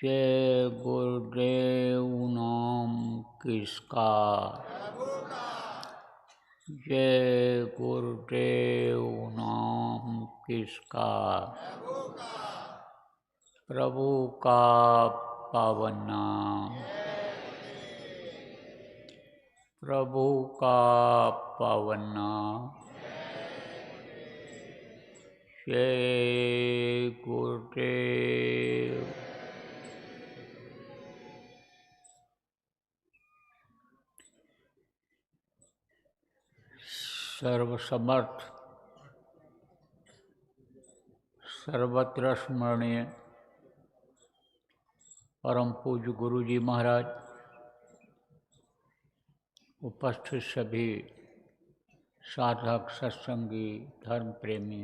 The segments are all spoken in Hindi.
जय गुरुदेव नाम किसका। जय गुरुदेव नाम किसका। प्रभु का पावन नाम, प्रभु का पावन नाम। जय गुरुदेव। सर्वसमर्थ सर्वत्र स्मरणीय परम पूज्य गुरु जी महाराज, उपस्थित सभी साधक सत्संगी धर्म प्रेमी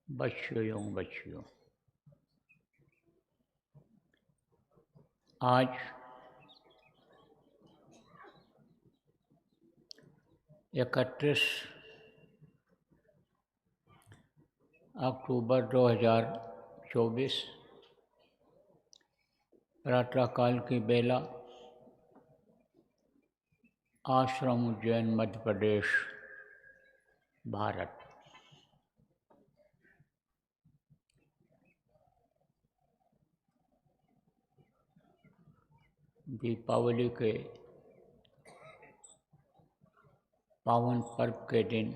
बच्चों एवं बच्चियों, आज 31 अक्टूबर 2024 प्रातःकाल की बेला आश्रम उज्जैन मध्य प्रदेश भारत। दीपावली के पावन पर्व के दिन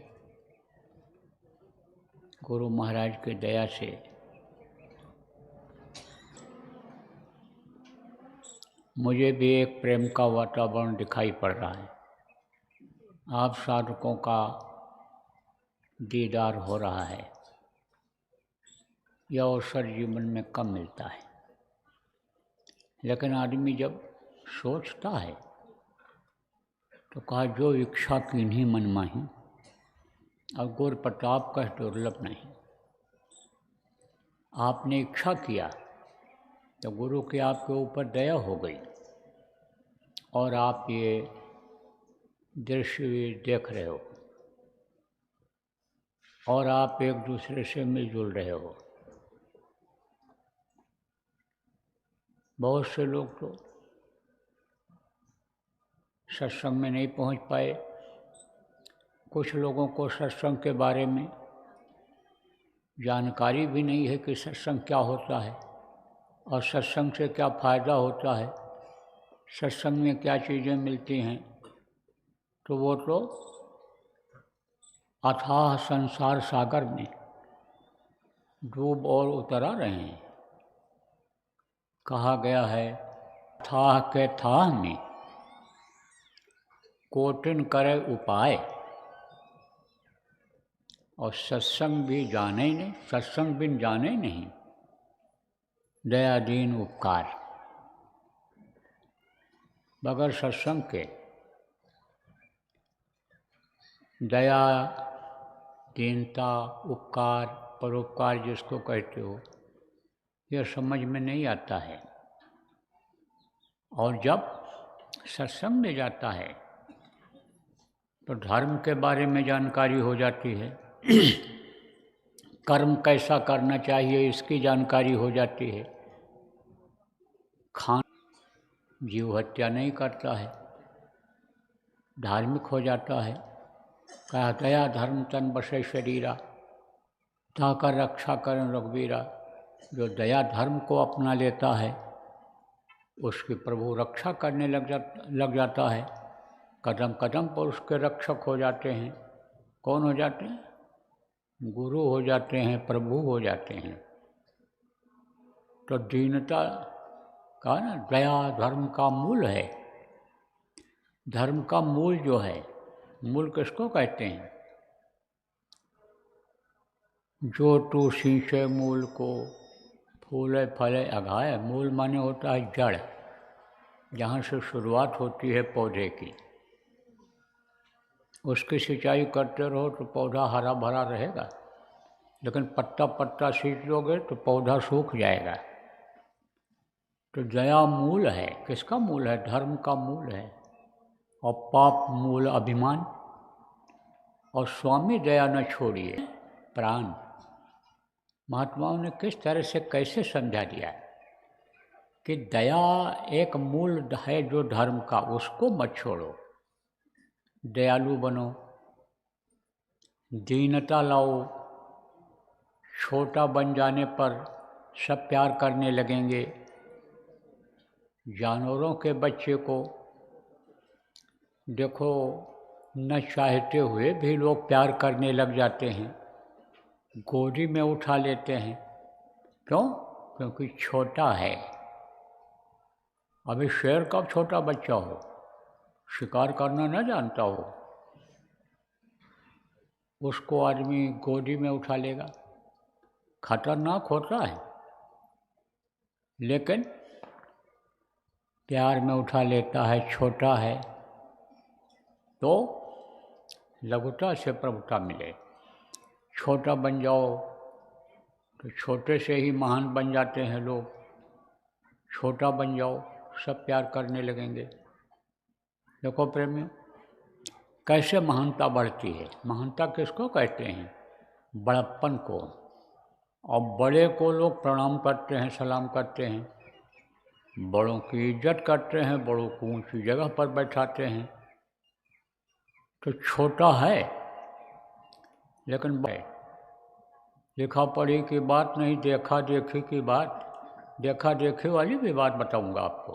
गुरु महाराज की दया से मुझे भी एक प्रेम का वातावरण दिखाई पड़ रहा है। आप साधकों का दीदार हो रहा है। यह अवसर जीवन में कम मिलता है, लेकिन आदमी जब सोचता है तो कहा जो इच्छा कीन्ही मन माही, और गुर प्रताप कह दुर्लभ नहीं। आपने इच्छा किया तो गुरु की आपके ऊपर दया हो गई और आप ये दृश्य देख रहे हो और आप एक दूसरे से मिलजुल रहे हो। बहुत से लोग तो सत्संग में नहीं पहुंच पाए। कुछ लोगों को सत्संग के बारे में जानकारी भी नहीं है कि सत्संग क्या होता है और सत्संग से क्या फ़ायदा होता है, सत्संग में क्या चीज़ें मिलती हैं। तो वो तो अथाह संसार सागर में डूब और उतरा रहे हैं। कहा गया है थाह के थाह में कोटिन करे उपाय, और सत्संग भी जाने नहीं, सत्संग बिन जाने नहीं दया दीन उपकार। बगैर सत्संग के दया दीनता उपकार परोपकार जिसको कहते हो, यह समझ में नहीं आता है। और जब सत्संग में जाता है तो धर्म के बारे में जानकारी हो जाती है, कर्म कैसा करना चाहिए इसकी जानकारी हो जाती है। जीव हत्या नहीं करता है, धार्मिक हो जाता है। कहा दया धर्म तन बसे शरीरा, ताकर रक्षा करन रघुवीरा। जो दया धर्म को अपना लेता है उसकी प्रभु रक्षा करने लग जाता है। कदम कदम पर उसके रक्षक हो जाते हैं। कौन हो जाते हैं? गुरु हो जाते हैं, प्रभु हो जाते हैं। तो दीनता का ना दया धर्म का मूल है। धर्म का मूल जो है, मूल किसको कहते हैं? जो तू सींचे मूल को, फूले फले अघाए। मूल माने होता है जड़, जहाँ से शुरुआत होती है पौधे की। उसकी सिंचाई करते रहो तो पौधा हरा भरा रहेगा, लेकिन पत्ता पत्ता सींच लोगे तो पौधा सूख जाएगा। तो दया मूल है। किसका मूल है? धर्म का मूल है। और पाप मूल अभिमान। और स्वामी दया न छोड़िए प्राण। महात्माओं ने किस तरह से कैसे समझा दिया है। कि दया एक मूल है जो धर्म का, उसको मत छोड़ो। दयालु बनो, दीनता लाओ। छोटा बन जाने पर सब प्यार करने लगेंगे। जानवरों के बच्चे को देखो, न चाहते हुए भी लोग प्यार करने लग जाते हैं, गोदी में उठा लेते हैं। क्यों? क्योंकि छोटा है। अभी शेर का छोटा बच्चा हो, शिकार करना न जानता हो, उसको आदमी गोदी में उठा लेगा। खतरनाक होता है, लेकिन प्यार में उठा लेता है। छोटा है तो लघुता से प्रभुता मिले। छोटा बन जाओ तो छोटे से ही महान बन जाते हैं लोग। छोटा बन जाओ, सब प्यार करने लगेंगे। देखो प्रेमियों, कैसे महानता बढ़ती है। महानता किसको कहते हैं? बड़प्पन को। और बड़े को लोग प्रणाम करते हैं, सलाम करते हैं, बड़ों की इज्जत करते हैं, बड़ों को ऊंची जगह पर बैठाते हैं। तो छोटा है लेकिन लिखा पढ़ी की बात नहीं, देखा देखी की बात। देखा देखी वाली भी बात बताऊंगा आपको,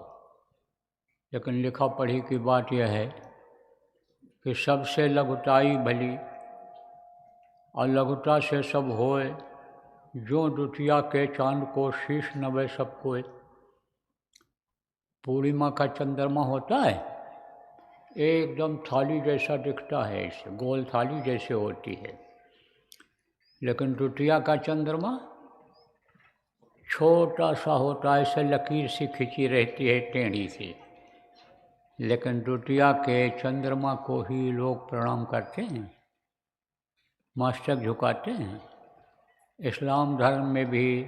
लेकिन लिखा पढ़ी की बात यह है कि सबसे लघुताई भली और लघुता से सब होए। जो दुतिया के चांद को शीश नवे सब कोय। पूर्णिमा का चंद्रमा होता है, एकदम थाली जैसा दिखता है, इसे गोल थाली जैसे होती है। लेकिन दुतिया का चंद्रमा छोटा सा होता है, ऐसे लकीर सी खिंची रहती है, टेढ़ी सी। लेकिन दुतिया के चंद्रमा को ही लोग प्रणाम करते हैं, मस्तक झुकाते हैं। इस्लाम धर्म में भी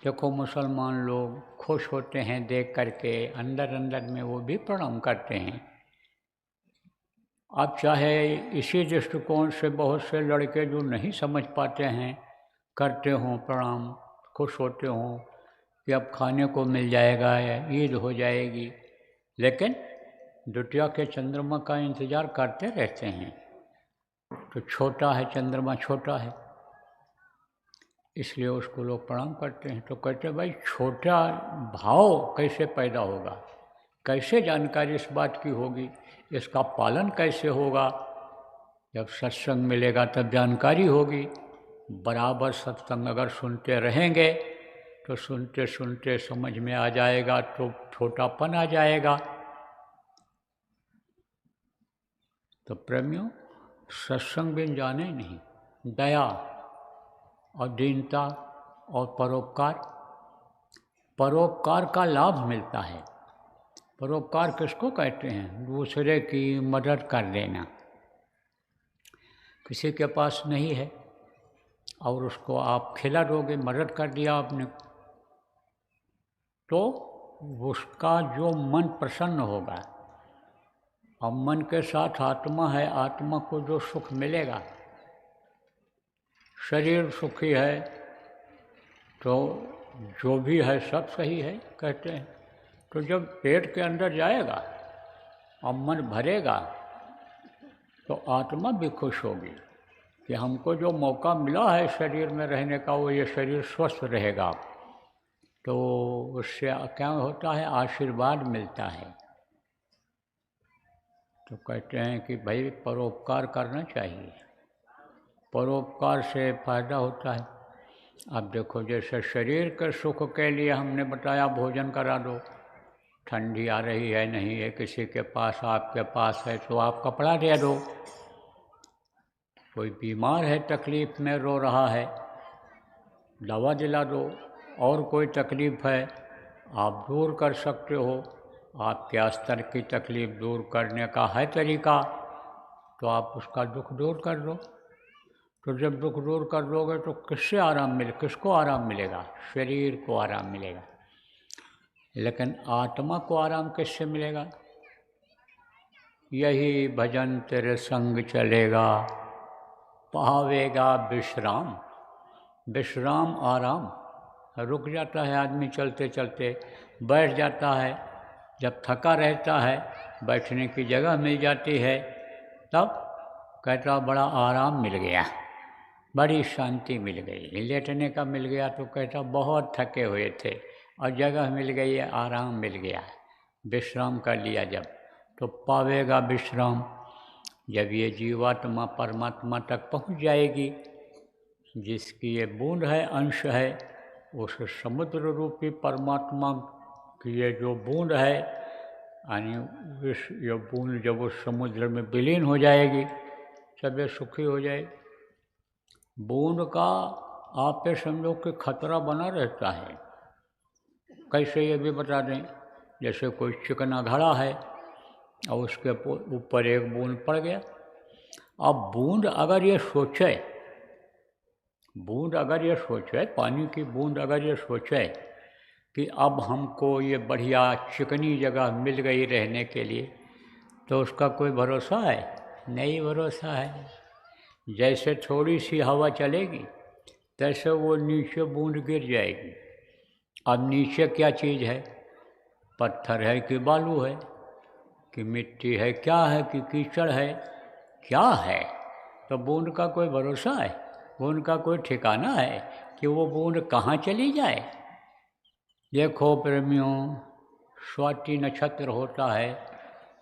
देखो, मुसलमान लोग खुश होते हैं देख करके, अंदर अंदर में वो भी प्रणाम करते हैं। अब चाहे इसी दृष्टिकोण से बहुत से लड़के जो नहीं समझ पाते हैं करते हों प्रणाम, खुश होते हों कि अब खाने को मिल जाएगा या ईद हो जाएगी, लेकिन दुतिया के चंद्रमा का इंतज़ार करते रहते हैं। तो छोटा है चंद्रमा, छोटा है, इसलिए उसको लोग प्रणाम करते हैं। तो कहते हैं भाई, छोटा भाव कैसे पैदा होगा, कैसे जानकारी इस बात की होगी, इसका पालन कैसे होगा? जब सत्संग मिलेगा तब जानकारी होगी। बराबर सत्संग अगर सुनते रहेंगे तो सुनते सुनते समझ में आ जाएगा, तो छोटापन आ जाएगा। तो प्रेमियों, सत्संग बिन जाने नहीं, दया और दीनता और परोपकार। परोपकार का लाभ मिलता है। परोपकार किसको कहते हैं? दूसरे की मदद कर देना। किसी के पास नहीं है और उसको आप खिला दोगे, मदद कर दिया आपने, तो उसका जो मन प्रसन्न होगा, और मन के साथ आत्मा है, आत्मा को जो सुख मिलेगा। शरीर सुखी है तो जो भी है सब सही है कहते हैं। तो जब पेट के अंदर जाएगा और मन भरेगा तो आत्मा भी खुश होगी कि हमको जो मौका मिला है शरीर में रहने का, वो ये शरीर स्वस्थ रहेगा। तो उससे क्या होता है? आशीर्वाद मिलता है। तो कहते हैं कि भाई परोपकार करना चाहिए, परोपकार से फायदा होता है। अब देखो, जैसे शरीर के सुख के लिए हमने बताया भोजन करा दो, ठंडी आ रही है, नहीं है किसी के पास, आपके पास है तो आप कपड़ा दे दो। कोई बीमार है, तकलीफ़ में रो रहा है, दवा दिला दो। और कोई तकलीफ़ है आप दूर कर सकते हो, आपके स्तर की तकलीफ़ दूर करने का है तरीका, तो आप उसका दुख दूर कर दो। तो जब दुख दूर कर दोगे तो किससे आराम किसको आराम मिलेगा? शरीर को आराम मिलेगा। लेकिन आत्मा को आराम किससे मिलेगा? यही भजन तेरे संग चलेगा, पावेगा विश्राम। विश्राम, आराम रुक जाता है आदमी चलते चलते, बैठ जाता है, जब थका रहता है बैठने की जगह मिल जाती है तब कहता बड़ा आराम मिल गया, बड़ी शांति मिल गई। लेटने का मिल गया तो कहता बहुत थके हुए थे और जगह मिल गई, आराम मिल गया, विश्राम कर लिया जब, तो पावेगा विश्राम। जब ये जीवात्मा परमात्मा तक पहुंच जाएगी, जिसकी ये बूंद है, अंश है, उस समुद्र रूपी परमात्मा की ये जो बूंद है, यानी ये बूंद जब उस समुद्र में विलीन हो जाएगी तब ये सुखी हो जाएगी। बूंद का आप पे समझो कि खतरा बना रहता है। कैसे ये भी बता दें, जैसे कोई चिकना घड़ा है और उसके ऊपर एक बूंद पड़ गया। अब बूंद अगर ये सोचे, पानी की बूंद अगर ये सोचे कि अब हमको ये बढ़िया चिकनी जगह मिल गई रहने के लिए, तो उसका कोई भरोसा है? नहीं भरोसा है। जैसे थोड़ी सी हवा चलेगी तैसे वो नीचे बूंद गिर जाएगी। अब नीचे क्या चीज़ है? पत्थर है कि बालू है कि मिट्टी है, क्या है कि कीचड़ है, क्या है? तो बूंद का कोई भरोसा है? बूंद का कोई ठिकाना है कि वो बूंद कहाँ चली जाए? देखो प्रेमियों, स्वाति नक्षत्र होता है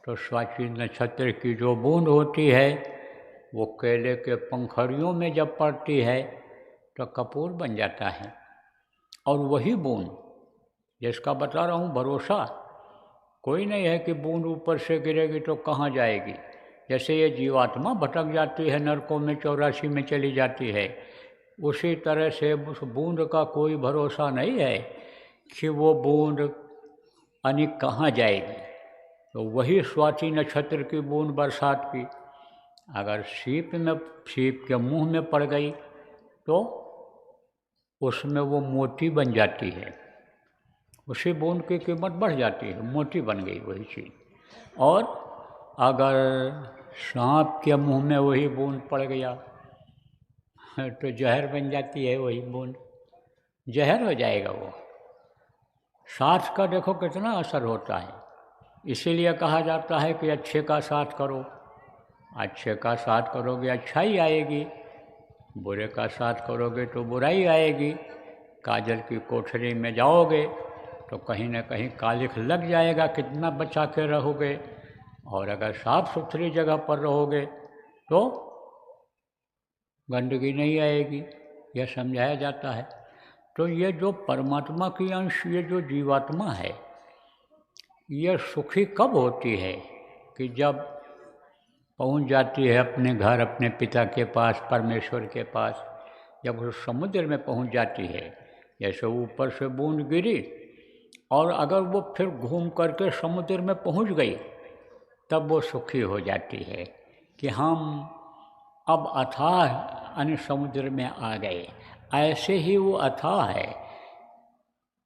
तो स्वाति नक्षत्र की जो बूंद होती है वो केले के पंखुड़ियों में जब पड़ती है तो कपूर बन जाता है। और वही बूंद जिसका बता रहा हूँ भरोसा कोई नहीं है कि बूंद ऊपर से गिरेगी तो कहाँ जाएगी। जैसे ये जीवात्मा भटक जाती है नरकों में, 84 में चली जाती है, उसी तरह से उस बूंद का कोई भरोसा नहीं है कि वो बूंद अनेक कहाँ जाएगी। तो वही स्वाति नक्षत्र की बूंद बरसात की अगर सीप के मुंह में पड़ गई तो उसमें वो मोती बन जाती है, उसी बूंद की कीमत बढ़ जाती है, मोती बन गई वही चीज़। और अगर सांप के मुंह में वही बूंद पड़ गया तो जहर बन जाती है, वही बूंद जहर हो जाएगा। वो साथ का देखो कितना असर होता है। इसीलिए कहा जाता है कि अच्छे का साथ करो, अच्छे का साथ करोगे अच्छाई आएगी, बुरे का साथ करोगे तो बुराई आएगी। काजल की कोठरी में जाओगे तो कहीं न कहीं कालिख लग जाएगा, कितना बचा के रहोगे। और अगर साफ सुथरी जगह पर रहोगे तो गंदगी नहीं आएगी, यह समझाया जाता है। तो ये जो परमात्मा की अंश, ये जो जीवात्मा है, यह सुखी कब होती है? कि जब पहुंच जाती है अपने घर, अपने पिता के पास, परमेश्वर के पास, जब उस समुद्र में पहुंच जाती है। जैसे ऊपर से बूंद गिरी और अगर वो फिर घूम करके समुद्र में पहुंच गई तब वो सुखी हो जाती है कि हम अब अथाह अन्य समुद्र में आ गए। ऐसे ही वो अथाह है।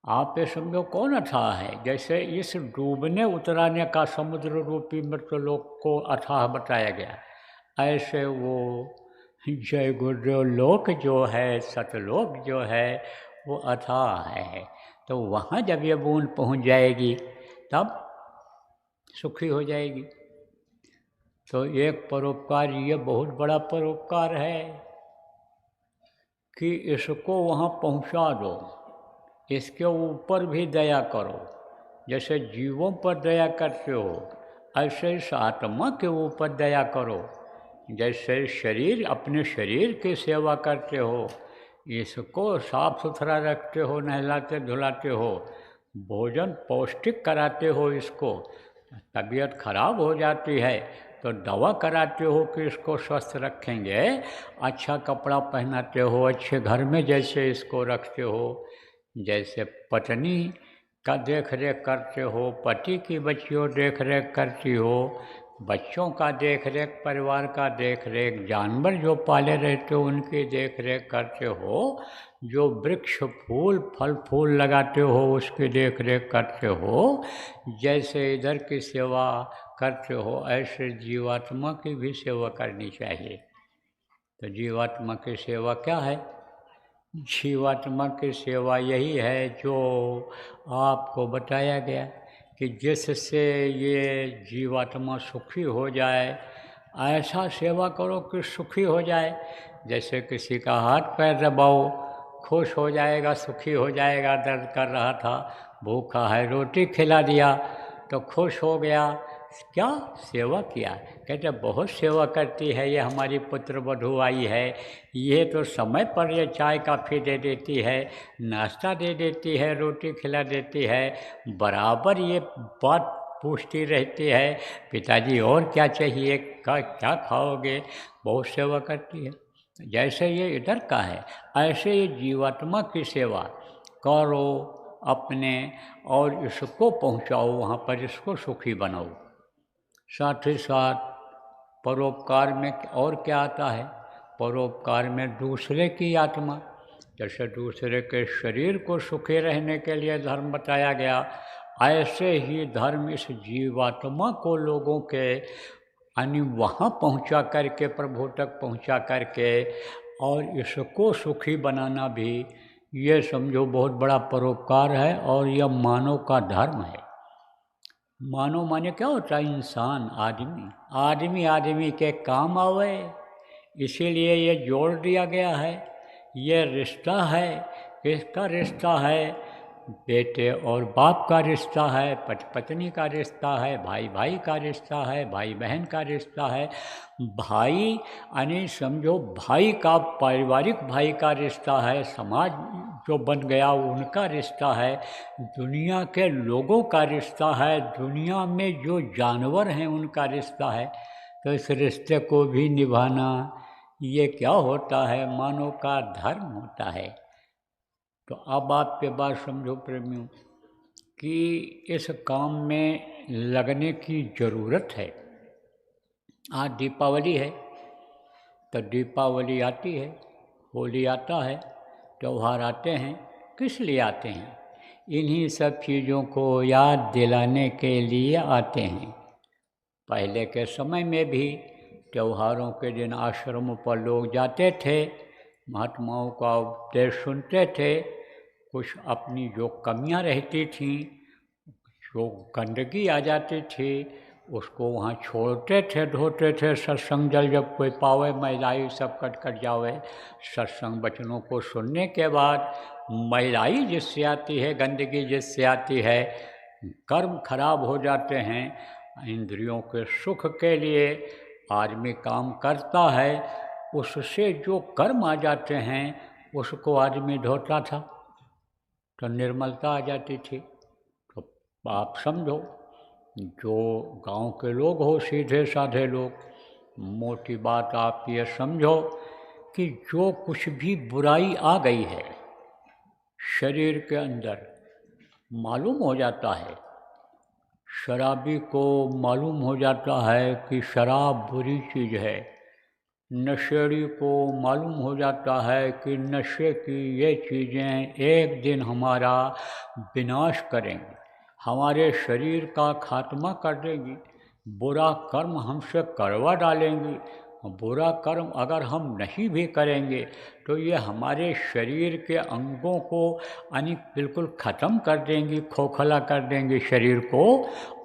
आप ये समझो कौन अथाह है? जैसे इस डूबने उतराने का समुद्र रूपी मृत्यलोक को अथाह बताया गया, ऐसे वो जय गुरुदेव लोक जो है, सतलोक जो है, वो अथाह है। तो वहाँ जब ये बूंद पहुँच जाएगी तब सुखी हो जाएगी। तो एक परोपकार, ये बहुत बड़ा परोपकार है कि इसको वहाँ पहुँचा दो, इसके ऊपर भी दया करो। जैसे जीवों पर दया करते हो ऐसे इस आत्मा के ऊपर दया करो। जैसे शरीर, अपने शरीर की सेवा करते हो, इसको साफ सुथरा रखते हो, नहलाते धुलाते हो, भोजन पौष्टिक कराते हो, इसको तबीयत खराब हो जाती है तो दवा कराते हो कि इसको स्वस्थ रखेंगे, अच्छा कपड़ा पहनाते हो, अच्छे घर में जैसे इसको रखते हो, जैसे पत्नी का देख रेख करते हो, पति की बच्चियों देख रेख करती हो, बच्चों का देख रेख, परिवार का देख रेख, जानवर जो पाले रहते हो उनकी देख रेख करते हो, जो वृक्ष फूल फल फूल लगाते हो उसकी देख रेख करते हो, जैसे इधर की सेवा करते हो ऐसे जीवात्मा की भी सेवा करनी चाहिए। तो जीवात्मा की सेवा क्या है? जीवात्मा की सेवा यही है जो आपको बताया गया कि जिससे ये जीवात्मा सुखी हो जाए, ऐसा सेवा करो कि सुखी हो जाए। जैसे किसी का हाथ पैर दबाओ, खुश हो जाएगा, सुखी हो जाएगा। दर्द कर रहा था, भूखा है, रोटी खिला दिया तो खुश हो गया। क्या सेवा किया? कहते बहुत सेवा करती है ये हमारी पुत्र वधू आई है, ये तो समय पर ये चाय काफ़ी दे देती है, नाश्ता दे देती है, रोटी खिला देती है, बराबर ये बात पूछती रहती है, पिताजी और क्या चाहिए, क्या खाओगे। बहुत सेवा करती है। जैसे ये इधर का है, ऐसे ये जीवात्मा की सेवा करो अपने, और इसको पहुंचाओ वहाँ पर, इसको सुखी बनाओ। साथ ही साथ परोपकार में और क्या आता है? परोपकार में दूसरे की आत्मा, जैसे दूसरे के शरीर को सुखी रहने के लिए धर्म बताया गया, ऐसे ही धर्म इस जीवात्मा को लोगों के यानी वहाँ पहुँचा करके, प्रभु तक पहुँचा करके, और इसको सुखी बनाना भी, ये समझो बहुत बड़ा परोपकार है और यह मानव का धर्म है। मानव माने क्या होता है? इंसान, आदमी। आदमी आदमी के काम आवे, इसीलिए ये जोड़ दिया गया है। ये रिश्ता है, किसका रिश्ता है? बेटे और बाप का रिश्ता है, पति पत्नी का रिश्ता है, भाई भाई का रिश्ता है, भाई बहन का रिश्ता है। भाई यानी समझो भाई का, पारिवारिक भाई का रिश्ता है, समाज जो बन गया उनका रिश्ता है, दुनिया के लोगों का रिश्ता है, दुनिया में जो जानवर हैं उनका रिश्ता है। तो इस रिश्ते को भी निभाना, ये क्या होता है? मानव का धर्म होता है। तो अब आपके बात समझो प्रेमियों कि इस काम में लगने की ज़रूरत है। आज दीपावली है तो दीपावली आती है, होली आता है, त्यौहार आते हैं, किस लिए आते हैं? इन्हीं सब चीज़ों को याद दिलाने के लिए आते हैं। पहले के समय में भी त्योहारों के दिन आश्रमों पर लोग जाते थे, महात्माओं का उपदेश सुनते थे, कुछ अपनी जो कमियां रहती थीं, जो गंदगी आ जाती थी, उसको वहाँ छोड़ते थे, धोते थे। सत्संग जल जब कोई पावे, महिलाई सब कट कट जावे। सत्संग वचनों को सुनने के बाद महिलाई जिससे आती है, गंदगी जिससे आती है, कर्म खराब हो जाते हैं। इंद्रियों के सुख के लिए आदमी काम करता है, उससे जो कर्म आ जाते हैं उसको आदमी धोता था तो निर्मलता आ जाती थी। तो आप समझो, जो गांव के लोग हो, सीधे साधे लोग, मोटी बात आप ये समझो कि जो कुछ भी बुराई आ गई है शरीर के अंदर, मालूम हो जाता है, शराबी को मालूम हो जाता है कि शराब बुरी चीज़ है, नशेड़ी को मालूम हो जाता है कि नशे की ये चीज़ें एक दिन हमारा विनाश करेंगी, हमारे शरीर का खात्मा कर देंगी, बुरा कर्म हमसे करवा डालेंगी। बुरा कर्म अगर हम नहीं भी करेंगे तो ये हमारे शरीर के अंगों को यानी बिल्कुल ख़त्म कर देंगी, खोखला कर देंगी शरीर को,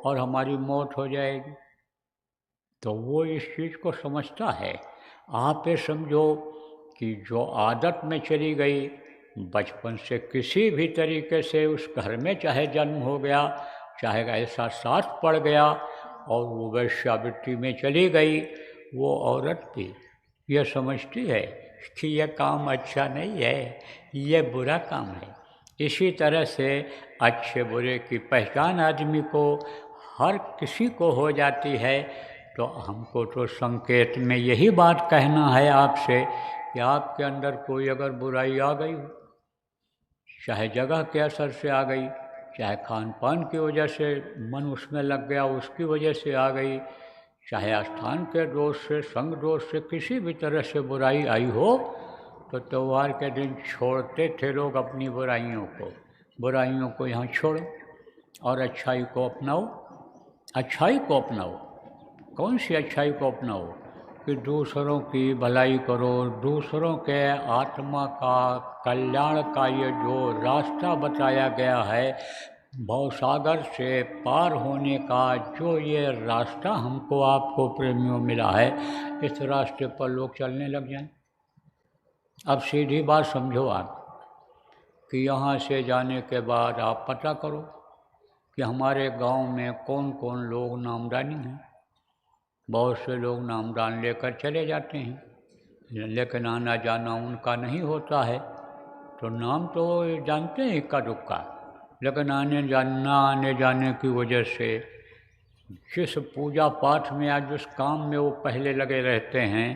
और हमारी मौत हो जाएगी। तो वो इस चीज़ को समझता है। आप ये समझो कि जो आदत में चली गई, बचपन से किसी भी तरीके से उस घर में चाहे जन्म हो गया, चाहे ऐसा साथ पड़ गया और वो वेश्यावृत्ति में चली गई, वो औरत भी ये समझती है कि यह काम अच्छा नहीं है, ये बुरा काम है। इसी तरह से अच्छे बुरे की पहचान आदमी को, हर किसी को हो जाती है। तो हमको तो संकेत में यही बात कहना है आपसे कि आपके अंदर कोई अगर बुराई आ गई हो, चाहे जगह के असर से आ गई, चाहे खान पान की वजह से मन उसमें लग गया उसकी वजह से आ गई, चाहे स्थान के दोष से, संग दोष से, किसी भी तरह से बुराई आई हो, तो त्यौहार के दिन छोड़ते थे लोग अपनी बुराइयों को यहाँ छोड़ो और अच्छाई को अपनाओ। अच्छाई को अपनाओ। कौन सी अच्छाई को अपनाओ? कि दूसरों की भलाई करो, दूसरों के आत्मा का कल्याण का ये जो रास्ता बताया गया है, भवसागर से पार होने का जो ये रास्ता हमको आपको प्रेमियों मिला है, इस रास्ते पर लोग चलने लग जाएं। अब सीधी बात समझो आप कि यहाँ से जाने के बाद आप पता करो कि हमारे गांव में कौन कौन लोग नामदानी हैं। बहुत से लोग नामदान लेकर चले जाते हैं, लेकिन आना जाना उनका नहीं होता है। तो नाम तो जानते हैं इक्का दुक्का, लेकिन आने जाने की वजह से जिस पूजा पाठ में या जिस काम में वो पहले लगे रहते हैं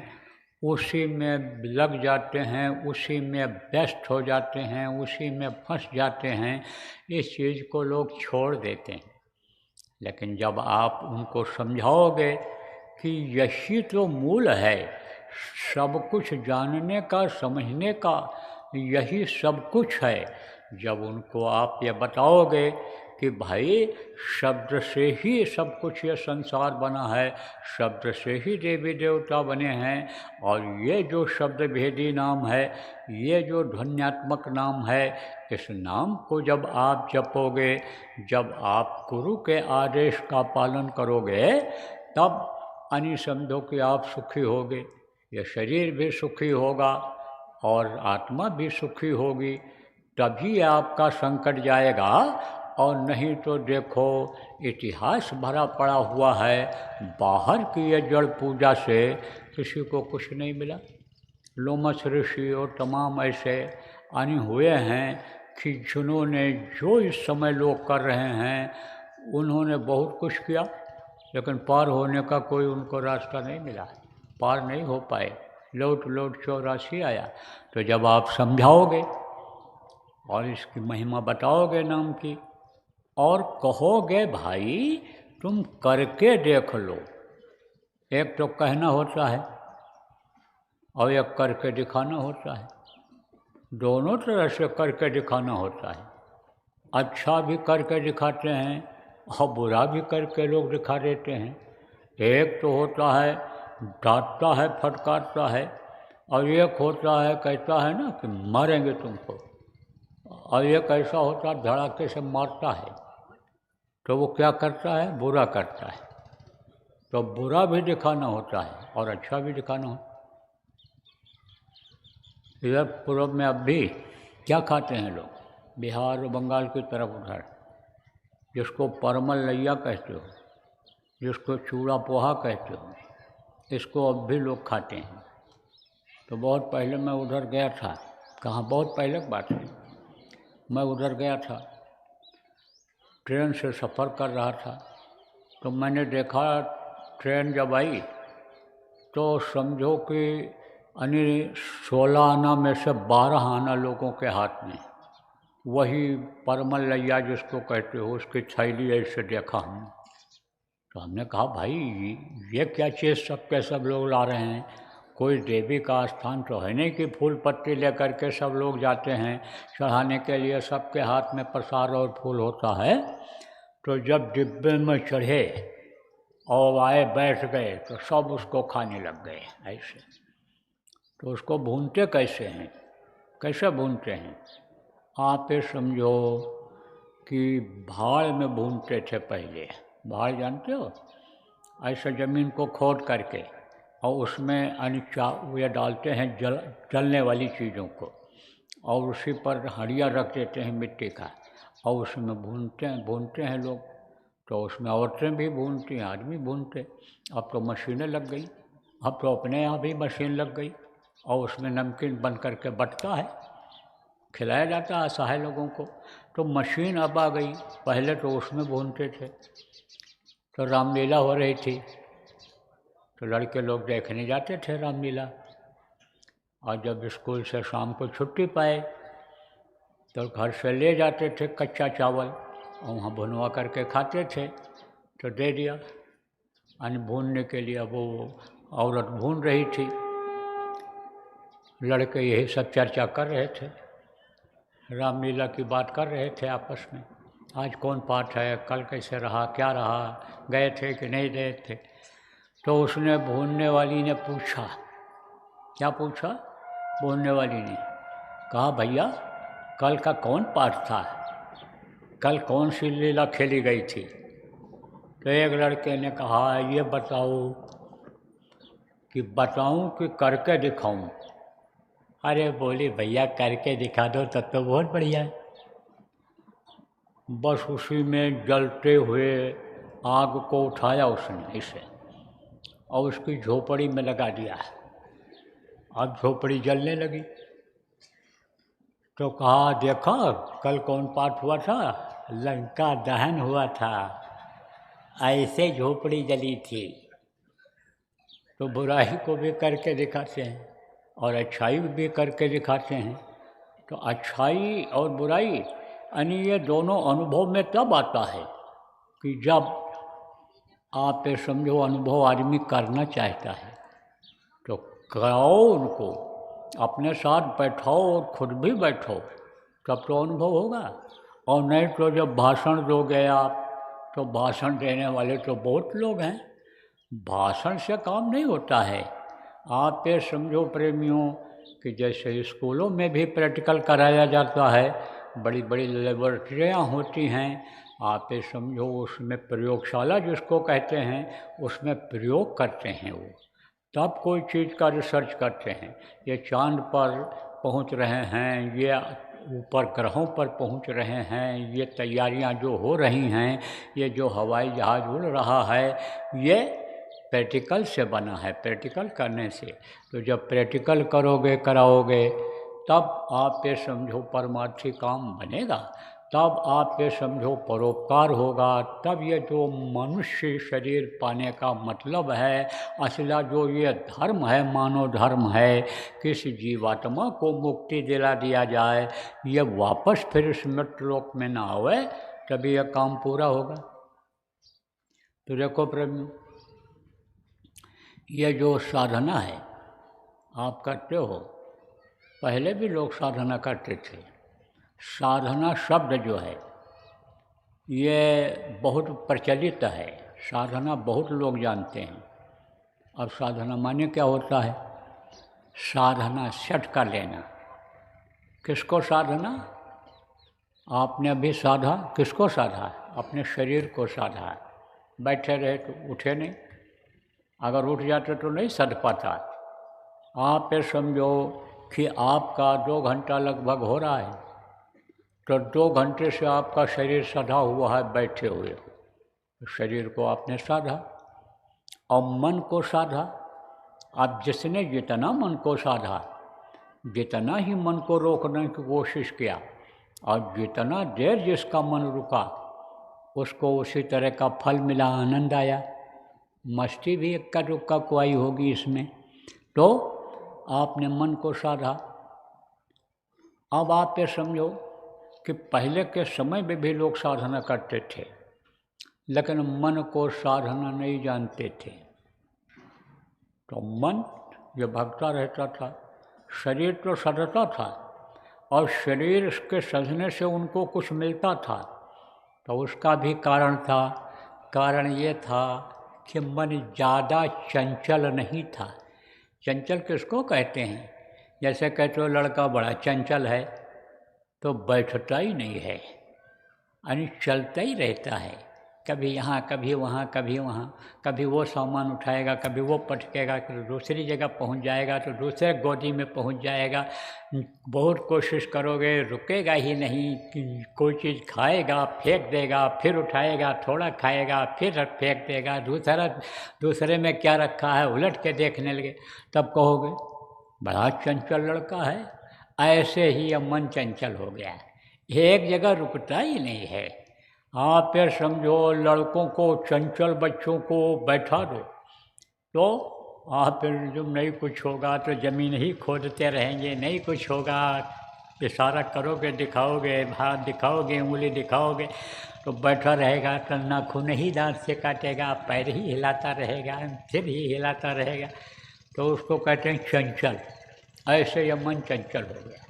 उसी में लग जाते हैं, उसी में व्यस्त हो जाते हैं, उसी में फंस जाते हैं। इस चीज़ को लोग छोड़ देते हैं। लेकिन जब आप उनको समझाओगे कि यही तो मूल है सब कुछ जानने का, समझने का, यही सब कुछ है, जब उनको आप ये बताओगे कि भाई शब्द से ही सब कुछ ये संसार बना है, शब्द से ही देवी देवता बने हैं, और ये जो शब्द भेदी नाम है, ये जो ध्वन्यात्मक नाम है, इस नाम को जब आप जपोगे, जब आप गुरु के आदेश का पालन करोगे, तब यानी समझो कि आप सुखी होगे, ये शरीर भी सुखी होगा और आत्मा भी सुखी होगी। तभी आपका संकट जाएगा, और नहीं तो देखो इतिहास भरा पड़ा हुआ है, बाहर की ये जड़ पूजा से किसी को कुछ नहीं मिला। लोमस ऋषि और तमाम ऐसे आने हुए हैं कि जिन्होंने जो इस समय लोग कर रहे हैं उन्होंने बहुत कुछ किया, लेकिन पार होने का कोई उनको रास्ता नहीं मिला, पार नहीं हो पाए। लौट 84 आया। तो जब आप समझाओगे और इसकी महिमा बताओगे नाम की, और कहोगे भाई तुम करके देख लो, एक तो कहना होता है और एक करके दिखाना होता है, दोनों तरह से करके दिखाना होता है। अच्छा भी करके दिखाते हैं और बुरा भी करके लोग दिखा देते हैं। एक तो होता है डांटता है, फटकारता है, और एक होता है कहता है ना कि मारेंगे तुमको, और एक ऐसा होता है धड़ाके से मारता है। तो वो क्या करता है? बुरा करता है। तो बुरा भी दिखाना होता है और अच्छा भी दिखाना होता है। इधर पूर्व में अब भी क्या खाते हैं लोग, बिहार और बंगाल की तरफ उधर, जिसको परमल लैया कहते हो, जिसको चूड़ा पोहा कहते हो, इसको अब भी लोग खाते हैं। तो बहुत पहले मैं उधर गया था, कहाँ, बहुत पहले की बात है, मैं उधर गया था, ट्रेन से सफ़र कर रहा था, तो मैंने देखा ट्रेन जब आई तो समझो कि 16 आना में से 12 आना लोगों के हाथ में वही परमल लैया जिसको कहते हो उसकी थैली ऐसे देखा हमने। तो हमने कहा भाई ये क्या चीज़ सबके सब लोग ला रहे हैं, कोई देवी का स्थान तो है नहीं कि फूल पत्ती लेकर के सब लोग जाते हैं चढ़ाने के लिए, सबके हाथ में प्रसाद और फूल होता है। तो जब डिब्बे में चढ़े और आए बैठ गए तो सब उसको खाने लग गए ऐसे। तो उसको भूनते कैसे हैं, कैसे भूनते हैं? आप ये समझो कि भाड़ में भूनते थे पहले। भाड़ जानते हो, ऐसे ज़मीन को खोद करके और उसमें अनिचा ये डालते हैं जलने वाली चीज़ों को, और उसी पर हड़िया रख देते हैं मिट्टी का, और उसमें भूनते हैं लोग। तो उसमें औरतें भी भूनती हैं, आदमी भूनते। अब तो मशीनें लग गई, अब तो अपने यहाँ भी मशीन लग गई, और उसमें नमकीन बन करके बटता है, खिलाया जाता है असहाय लोगों को। तो मशीन अब आ गई, पहले तो उसमें भूनते थे। तो रामलीला हो रही थी तो लड़के लोग देखने जाते थे रामलीला, और जब स्कूल से शाम को छुट्टी पाए तो घर से ले जाते थे कच्चा चावल और वहाँ भुनवा करके खाते थे। तो दे दिया यानी भूनने के लिए। अब वो औरत भून रही थी, लड़के यही सब चर्चा कर रहे थे, रामलीला की बात कर रहे थे आपस में, आज कौन पाठ है, कल कैसे रहा, क्या रहा, गए थे कि नहीं गए थे। तो उसने भूनने वाली ने पूछा, क्या पूछा? भूनने वाली ने कहा, भैया कल का कौन पाठ था, कल कौन सी लीला खेली गई थी? तो एक लड़के ने कहा, ये बताओ कि करके दिखाऊं? अरे बोली, भैया करके दिखा दो तब तो बहुत बढ़िया है। बस उसी में जलते हुए आग को उठाया उसने इसे और उसकी झोपड़ी में लगा दिया। अब झोपड़ी जलने लगी तो कहा, देखा कल कौन पाठ हुआ था? लंका दहन हुआ था, ऐसे झोपड़ी जली थी। तो बुराई को भी करके दिखाते हैं और अच्छाई भी करके दिखाते हैं। तो अच्छाई और बुराई यानी ये दोनों अनुभव में तब आता है कि जब आप ये समझो अनुभव आदमी करना चाहता है तो कराओ उनको, अपने साथ बैठाओ और खुद भी बैठो, तब तो अनुभव होगा। और नहीं तो जब भाषण दोगे आप, तो भाषण देने वाले तो बहुत लोग हैं, भाषण से काम नहीं होता है। आप ये समझो प्रेमियों कि जैसे स्कूलों में भी प्रैक्टिकल कराया जाता है, बड़ी बड़ी लेबोरेटरियाँ होती हैं, आप ये समझो उसमें प्रयोगशाला जिसको कहते हैं, उसमें प्रयोग करते हैं वो, तब कोई चीज़ का रिसर्च करते हैं। ये चांद पर पहुंच रहे हैं, ये ऊपर ग्रहों पर पहुंच रहे हैं, ये तैयारियां जो हो रही हैं, ये जो हवाई जहाज़ उड़ रहा है, ये प्रैक्टिकल से बना है, प्रैक्टिकल करने से। तो जब प्रैक्टिकल करोगे कराओगे तब आप ये समझो परमार्थी काम बनेगा, तब आप ये समझो परोपकार होगा, तब ये जो मनुष्य शरीर पाने का मतलब है, असला जो ये धर्म है, मानव धर्म है, किसी जीवात्मा को मुक्ति दिला दिया जाए, ये वापस फिर इस मृत्युलोक में ना आवे, तभी यह काम पूरा होगा। तो देखो प्रेम, ये जो साधना है आप करते हो, पहले भी लोग साधना करते थे। साधना शब्द जो है ये बहुत प्रचलित है, साधना बहुत लोग जानते हैं। अब साधना माने क्या होता है? साधना सेट कर लेना। किसको साधना? आपने अभी साधा, किसको साधा? अपने शरीर को साधा। बैठे रहे तो उठे नहीं, अगर उठ जाते तो नहीं सध पाता। आप ये समझो कि आपका 2 घंटा लगभग हो रहा है, तो 2 घंटे से आपका शरीर सधा हुआ है, बैठे हुए हो। शरीर को आपने साधा और मन को साधा। अब जिसने जितना मन को साधा, जितना ही मन को रोकने की कोशिश किया और जितना देर जिसका मन रुका, उसको उसी तरह का फल मिला, आनंद आया। मस्ती भी इक्का दुक्का कोई होगी इसमें। तो आपने मन को साधा। अब आप ये समझो कि पहले के समय में भी लोग साधना करते थे, लेकिन मन को साधना नहीं जानते थे। तो मन जो भगता रहता था, शरीर तो सधता था और शरीर के सधने से उनको कुछ मिलता था, तो उसका भी कारण था। कारण ये था कि मन ज़्यादा चंचल नहीं था। चंचल किसको कहते हैं? जैसे कहते हो लड़का बड़ा चंचल है, तो बैठता ही नहीं है, यानी चलता ही रहता है, कभी यहाँ कभी वहाँ, कभी वहाँ, कभी वो सामान उठाएगा, कभी वो पटकेगा, फिर दूसरी जगह पहुँच जाएगा तो दूसरे गोदी में पहुँच जाएगा। बहुत कोशिश करोगे रुकेगा ही नहीं, कोई चीज़ खाएगा फेंक देगा, फिर उठाएगा, थोड़ा खाएगा फिर फेंक देगा, दूसरे में क्या रखा है उलट के देखने लगे, तब कहोगे बड़ा चंचल लड़का है। ऐसे ही अब मन चंचल हो गया, एक जगह रुकता ही नहीं है। आप फिर समझो लड़कों को, चंचल बच्चों को बैठा दो तो आप फिर जब नहीं कुछ होगा तो ज़मीन ही खोदते रहेंगे, नहीं कुछ होगा, इशारा करोगे, दिखाओगे, हाथ दिखाओगे, उंगली दिखाओगे तो बैठा रहेगा, तो नाखून ही दांत से काटेगा, पैर ही हिलाता रहेगा, सिर ही हिलाता रहेगा, तो उसको कहते हैं चंचल। ऐसे यह मन चंचल हो गया,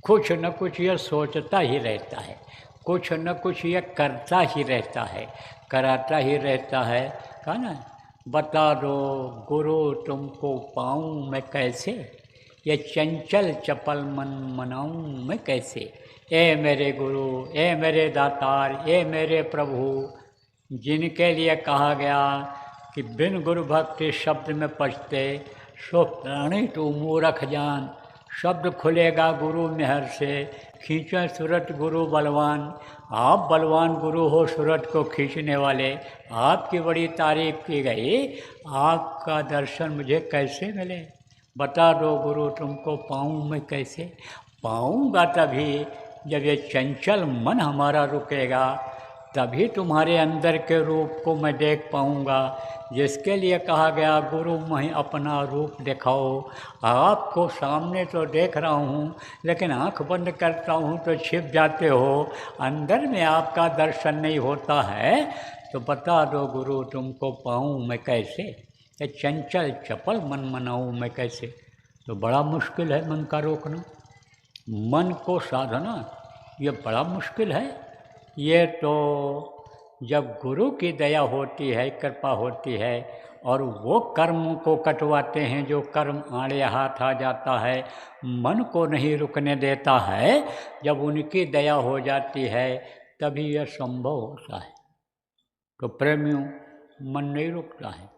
कुछ न कुछ यह सोचता ही रहता है, कुछ न कुछ यह करता ही रहता है, कराता ही रहता है। कहा ना, बता दो गुरु तुमको पाऊँ मैं कैसे, ये चंचल चपल मन मनाऊँ मैं कैसे। ए मेरे गुरु, ए मेरे दातार, ए मेरे प्रभु, जिनके लिए कहा गया कि बिन गुरु भक्ति शब्द में पचते, सो प्राणी तू मूरख जान। शब्द खुलेगा गुरु मेहर से, खींचे सूरत गुरु बलवान। आप बलवान गुरु हो सूरत को खींचने वाले, आपकी बड़ी तारीफ की गई, आपका दर्शन मुझे कैसे मिले। बता दो गुरु तुमको पाऊँ मैं कैसे। पाऊँगा तभी जब ये चंचल मन हमारा रुकेगा, तभी तुम्हारे अंदर के रूप को मैं देख पाऊँगा, जिसके लिए कहा गया गुरु मैं अपना रूप दिखाओ। आपको सामने तो देख रहा हूँ, लेकिन आंख बंद करता हूँ तो छिप जाते हो, अंदर में आपका दर्शन नहीं होता है। तो बता दो गुरु तुमको पाऊँ मैं कैसे, ये चंचल चपल मन मनाऊँ मैं कैसे। तो बड़ा मुश्किल है मन का रोकना, मन को साधना ये बड़ा मुश्किल है। ये तो जब गुरु की दया होती है, कृपा होती है, और वो कर्म को कटवाते हैं, जो कर्म आड़े हाथ आ जाता है, मन को नहीं रुकने देता है, जब उनकी दया हो जाती है तभी यह संभव होता है। तो प्रेमियों, मन नहीं रुकता है,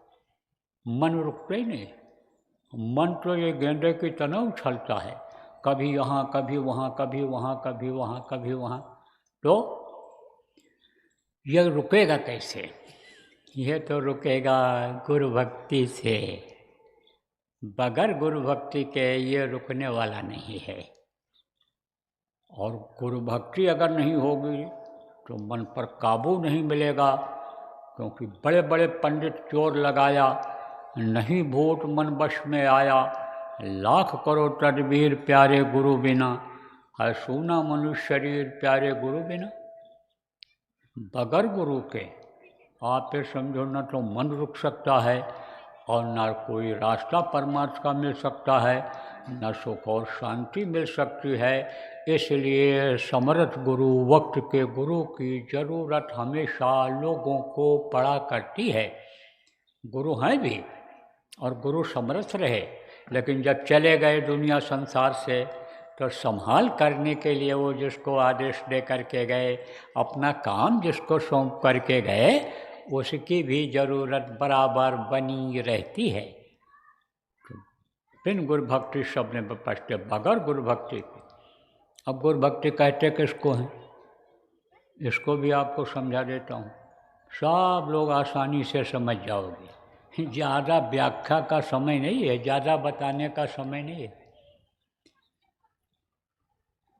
मन रुकते ही नहीं। मन तो ये गेंदे की तरह उछलता है, कभी यहाँ कभी वहाँ, कभी वहाँ कभी वहाँ, कभी वहाँ। तो यह रुकेगा कैसे? यह तो रुकेगा गुरु भक्ति से। बगैर गुरु भक्ति के ये रुकने वाला नहीं है। और गुरु भक्ति अगर नहीं होगी तो मन पर काबू नहीं मिलेगा, क्योंकि बड़े बड़े पंडित जोर लगाया, नहीं भूत मन वश में आया, लाख करो तदबीर प्यारे गुरु बिना, है सूना मनुष्य शरीर प्यारे गुरु बिना। बगैर गुरु के आप ये समझो न तो मन रुक सकता है, और न कोई रास्ता परमार्थ का मिल सकता है, न सुख और शांति मिल सकती है। इसलिए समर्थ गुरु, वक्त के गुरु की जरूरत हमेशा लोगों को पड़ा करती है। गुरु हैं भी और गुरु समर्थ रहे, लेकिन जब चले गए दुनिया संसार से तो संभाल करने के लिए वो जिसको आदेश दे करके गए, अपना काम जिसको सौंप करके गए, उसकी भी जरूरत बराबर बनी रहती है। बिन गुरु भक्ति शब्द में पछते, बगैर गुरु भक्ति के। अब गुरु भक्ति कहते किसको हैं, इसको भी आपको समझा देता हूँ, सब लोग आसानी से समझ जाओगे। ज़्यादा व्याख्या का समय नहीं है, ज़्यादा बताने का समय नहीं है।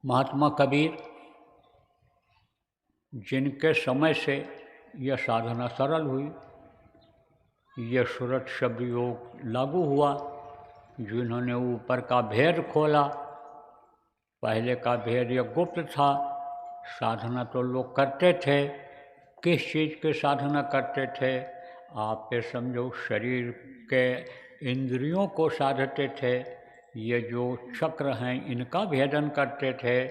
महात्मा कबीर, जिनके समय से यह साधना सरल हुई, यह सूरत शब्द योग लागू हुआ, जिन्होंने ऊपर का भेद खोला। पहले का भेद यह गुप्त था, साधना तो लोग करते थे। किस चीज़ की साधना करते थे? आप ये समझो, शरीर के इंद्रियों को साधते थे। ये जो चक्र हैं इनका भेदन करते थे।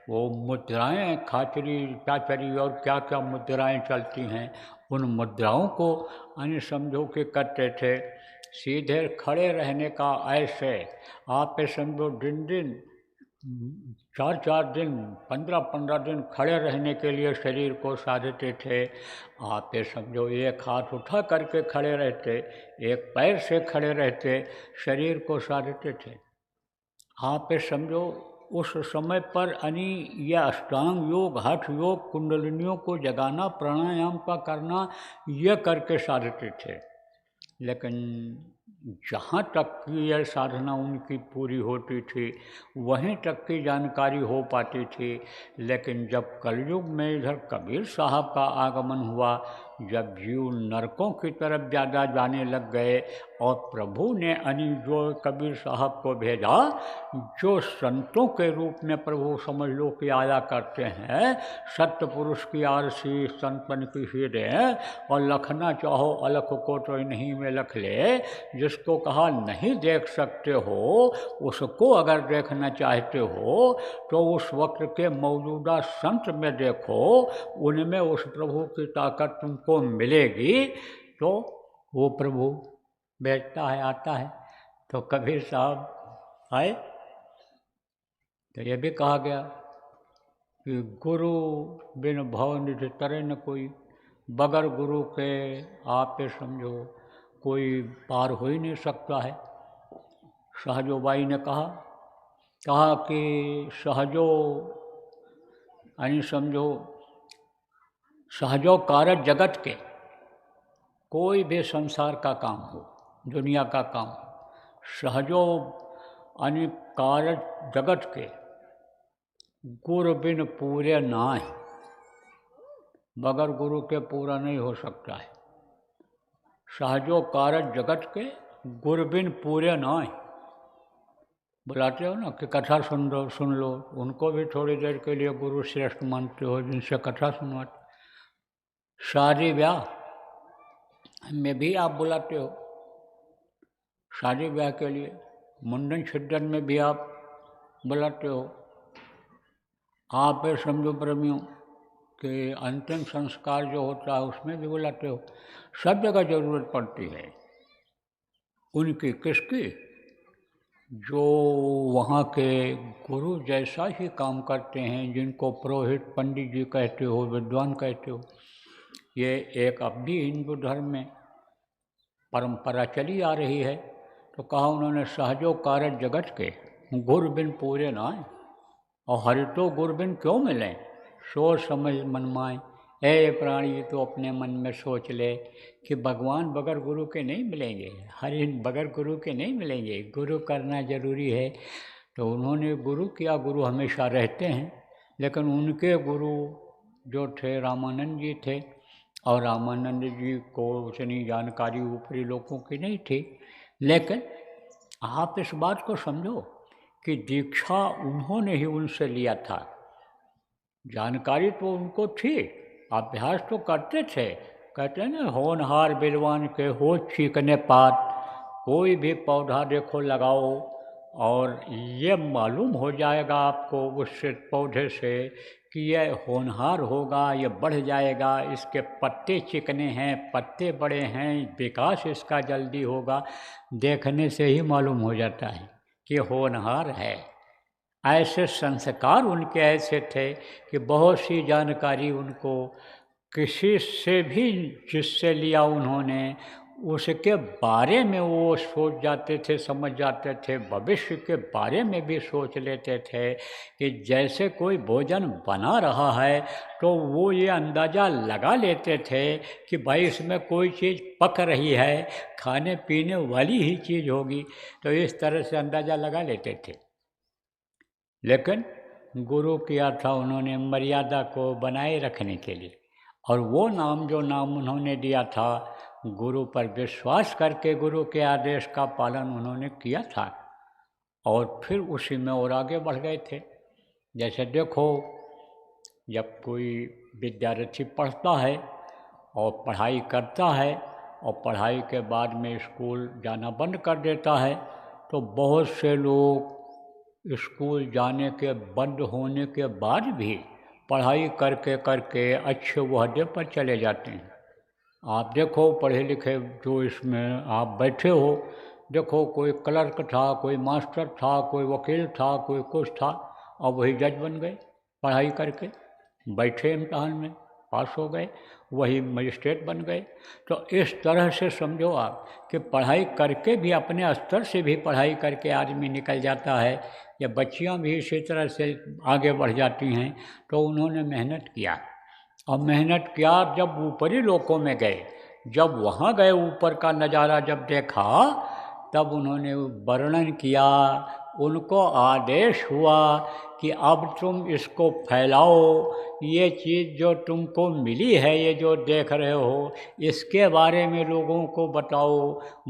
वो मुद्राएं, खाचरी चाचरी और क्या क्या मुद्राएं चलती हैं, उन मुद्राओं को अन्य समझो के करते थे। सीधे खड़े रहने का ऐसे आप ये समझो दिन दिन 4-4 दिन 15-15 दिन खड़े रहने के लिए शरीर को साधते थे। आप ये समझो, एक हाथ उठा करके खड़े रहते, एक पैर से खड़े रहते, शरीर को साधते थे। आप ये समझो, उस समय पर यह अष्टांग योग, हठ योग, कुंडलिनियों को जगाना, प्राणायाम का करना, यह करके साधते थे। लेकिन जहाँ तक की यह साधना उनकी पूरी होती थी, वहीं तक की जानकारी हो पाती थी। लेकिन जब कलयुग में इधर कबीर साहब का आगमन हुआ, जब जीव नरकों की तरफ ज़्यादा जाने लग गए, और प्रभु ने जो कबीर साहब को भेजा, जो संतों के रूप में प्रभु समझ लो कि आया करते हैं, सत्य पुरुष की आरसी संतन की हीरे, और लखना चाहो अलख को तो इन्हीं में लख ले। जिसको कहा नहीं देख सकते हो, उसको अगर देखना चाहते हो तो उस वक्त के मौजूदा संत में देखो, उनमें उस प्रभु की ताकत तुमको मिलेगी। तो वो प्रभु बैठता है, आता है। तो कबीर साहब आए तो ये भी कहा गया कि गुरु बिन भव निधि तरे न कोई, बगैर गुरु के आप समझो कोई पार हो ही नहीं सकता है। सहजोबाई ने कहा कि सहजो यानी समझो सहजो कारज जगत के, कोई भी संसार का काम हो, दुनिया का काम, सहजो यानी कारज जगत के, गुरु बिन पूरे नाय, बगैर गुरु के पूरा नहीं हो सकता है। सहजो कारज जगत के, गुरु बिन पूरे नाय। बुलाते हो ना कि कथा सुन लो, उनको भी थोड़ी देर के लिए गुरु श्रेष्ठ मानते हो, जिनसे कथा सुनवाते। शादी ब्याह में भी आप बुलाते हो, शादी ब्याह के लिए, मुंडन छिद्दन में भी आप बुलाते हो। आप समझो प्रेमियों कि अंतिम संस्कार जो होता है उसमें भी बुलाते हो। सब जगह जरूरत पड़ती है उनकी, किसकी? जो वहाँ के गुरु जैसा ही काम करते हैं, जिनको पुरोहित पंडित जी कहते हो, विद्वान कहते हो। ये एक अब भी हिंदू धर्म में परंपरा चली आ रही है। तो कहा उन्होंने सहजो कारज जगत के, गुर बिन पूरे नाय। और हरि तो गुर बिन क्यों मिलें, सोच समझ मन माए। ऐ प्राणी तो अपने मन में सोच ले कि भगवान बगैर गुरु के नहीं मिलेंगे, हरि बगैर गुरु के नहीं मिलेंगे, गुरु करना जरूरी है। तो उन्होंने गुरु किया, गुरु हमेशा रहते हैं। लेकिन उनके गुरु जो थे रामानंद जी थे, और रामानंद जी को उतनी जानकारी ऊपरी लोगों की नहीं थी। लेकिन आप इस बात को समझो कि दीक्षा उन्होंने ही उनसे लिया था। जानकारी तो उनको थी, अभ्यास तो करते थे। कहते हैं ना, होनहार बिलवान के हो चीकने पात। कोई भी पौधा देखो लगाओ और ये मालूम हो जाएगा आपको उस पौधे से कि यह होनहार होगा, ये बढ़ जाएगा, इसके पत्ते चिकने हैं, पत्ते बड़े हैं, विकास इसका जल्दी होगा। देखने से ही मालूम हो जाता है कि होनहार है। ऐसे संस्कार उनके ऐसे थे कि बहुत सी जानकारी उनको किसी से भी जिससे लिया उन्होंने, उसके बारे में वो सोच जाते थे, समझ जाते थे। भविष्य के बारे में भी सोच लेते थे कि जैसे कोई भोजन बना रहा है तो वो ये अंदाज़ा लगा लेते थे कि भाई इसमें कोई चीज़ पक रही है, खाने पीने वाली ही चीज़ होगी। तो इस तरह से अंदाज़ा लगा लेते थे। लेकिन गुरु किया था उन्होंने मर्यादा को बनाए रखने के लिए, और वो नाम जो नाम उन्होंने दिया था, गुरु पर विश्वास करके गुरु के आदेश का पालन उन्होंने किया था, और फिर उसी में और आगे बढ़ गए थे। जैसे देखो, जब कोई विद्यार्थी पढ़ता है और पढ़ाई करता है और पढ़ाई के बाद में स्कूल जाना बंद कर देता है, तो बहुत से लोग स्कूल जाने के बंद होने के बाद भी पढ़ाई करके करके अच्छे ओहदे पर चले जाते हैं। आप देखो, पढ़े लिखे जो इसमें आप बैठे हो, देखो कोई क्लर्क था, कोई मास्टर था, कोई वकील था, कोई कुछ था, और वही जज बन गए पढ़ाई करके। बैठे इम्तहान में, पास हो गए, वही मजिस्ट्रेट बन गए। तो इस तरह से समझो आप कि पढ़ाई करके भी, अपने स्तर से भी पढ़ाई करके आदमी निकल जाता है, या बच्चियां भी इसी तरह से आगे बढ़ जाती हैं। तो उन्होंने मेहनत किया, और मेहनत किया, जब ऊपरी लोकों में गए, जब वहाँ गए, ऊपर का नज़ारा जब देखा, तब उन्होंने वर्णन किया, उनको आदेश हुआ कि अब तुम इसको फैलाओ, ये चीज़ जो तुमको मिली है, ये जो देख रहे हो, इसके बारे में लोगों को बताओ,